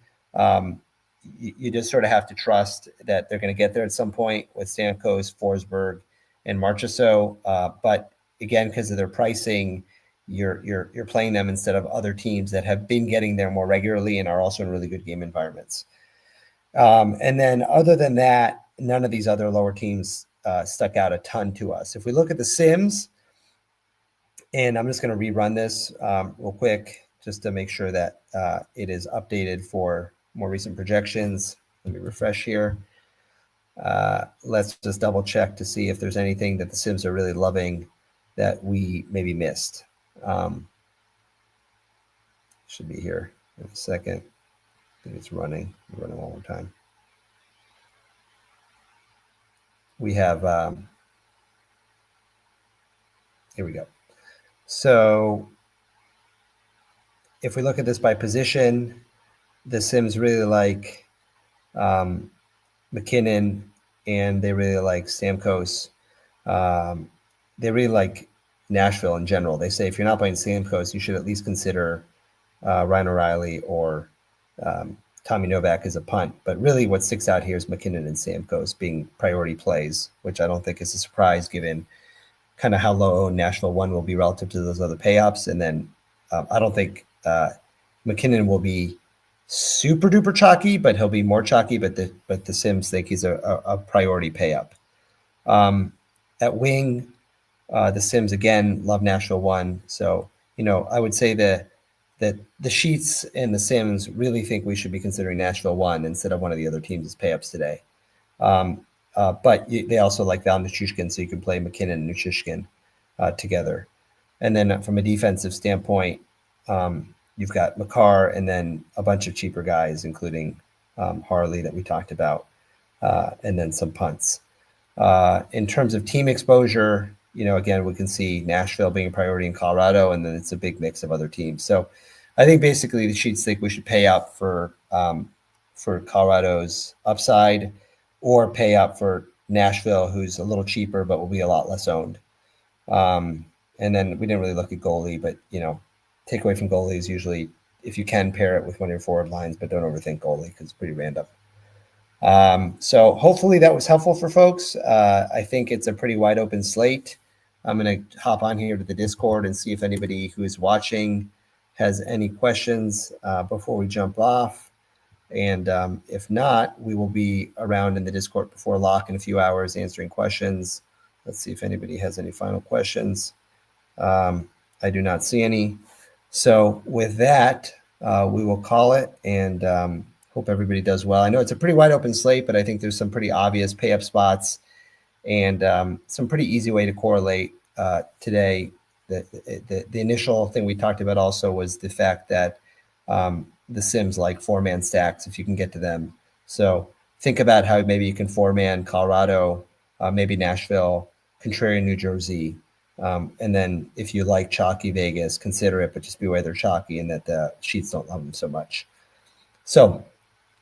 You just sort of have to trust that they're going to get there at some point with Stamkos, Forsberg, and Marchessault. But again, because of their pricing, you're playing them instead of other teams that have been getting there more regularly and are also in really good game environments. And then other than that, none of these other lower teams stuck out a ton to us. If we look at the Sims, and I'm just going to rerun this real quick just to make sure that it is updated for more recent projections. Let me refresh here. Let's just double check to see if there's anything that the Sims are really loving that we maybe missed. Should be here in a second. I think it's running. We're running one more time. We have, here we go. So if we look at this by position, the Sims really like McKinnon, and they really like Stamkos. They really like Nashville in general. They say if you're not playing Stamkos, you should at least consider Ryan O'Reilly or Tommy Novak as a punt. But really what sticks out here is McKinnon and Stamkos being priority plays, which I don't think is a surprise given kind of how low Nashville 1 will be relative to those other pay-ups. And then I don't think McKinnon will be super duper chalky, but he'll be more chalky. But the Sims think he's a priority pay up. At wing, the Sims again love Nashville 1. So I would say that the Sheets and the Sims really think we should be considering Nashville 1 instead of one of the other teams as pay ups today. But they also like Val Nichushkin, so you can play McKinnon and Nichushkin together. And then from a defensive standpoint, you've got Makar and then a bunch of cheaper guys, including Harley that we talked about, and then some punts. In terms of team exposure, again, we can see Nashville being a priority in Colorado, and then it's a big mix of other teams. So I think basically the Sheets think we should pay up for Colorado's upside or pay up for Nashville, who's a little cheaper but will be a lot less owned. And then we didn't really look at goalie, but takeaway from goalie is usually if you can pair it with one of your forward lines, but don't overthink goalie because it's pretty random. So hopefully that was helpful for folks. I think it's a pretty wide open slate. I'm going to hop on here to the Discord and see if anybody who is watching has any questions before we jump off. And if not, we will be around in the Discord before lock in a few hours answering questions. Let's see if anybody has any final questions. I do not see any. So with that, we will call it and hope everybody does well. I know it's a pretty wide open slate, but I think there's some pretty obvious pay up spots and some pretty easy way to correlate today. The initial thing we talked about also was the fact that the sims like 4-man stacks if you can get to them. So think about how maybe you can 4-man Colorado, maybe Nashville, Contrarian New Jersey, and then if you like chalky Vegas, consider it, but just beware they're chalky and that the sheets don't love them so much. So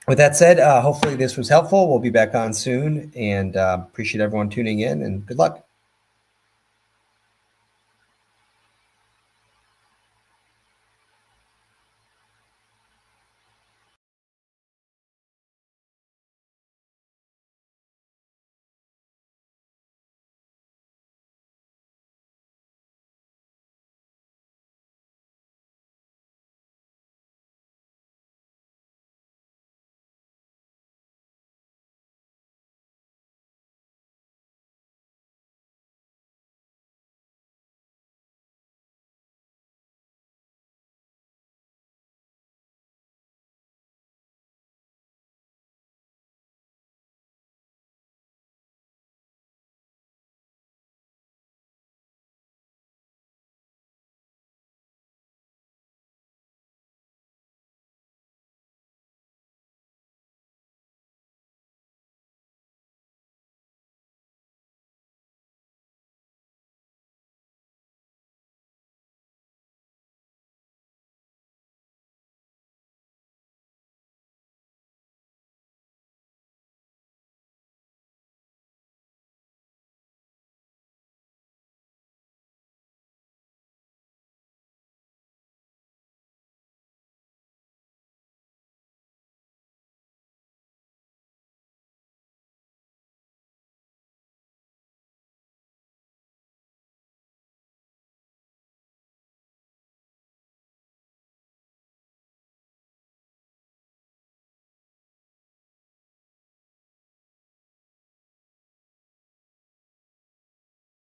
with that said, hopefully this was helpful. We'll be back on soon and appreciate everyone tuning in and good luck.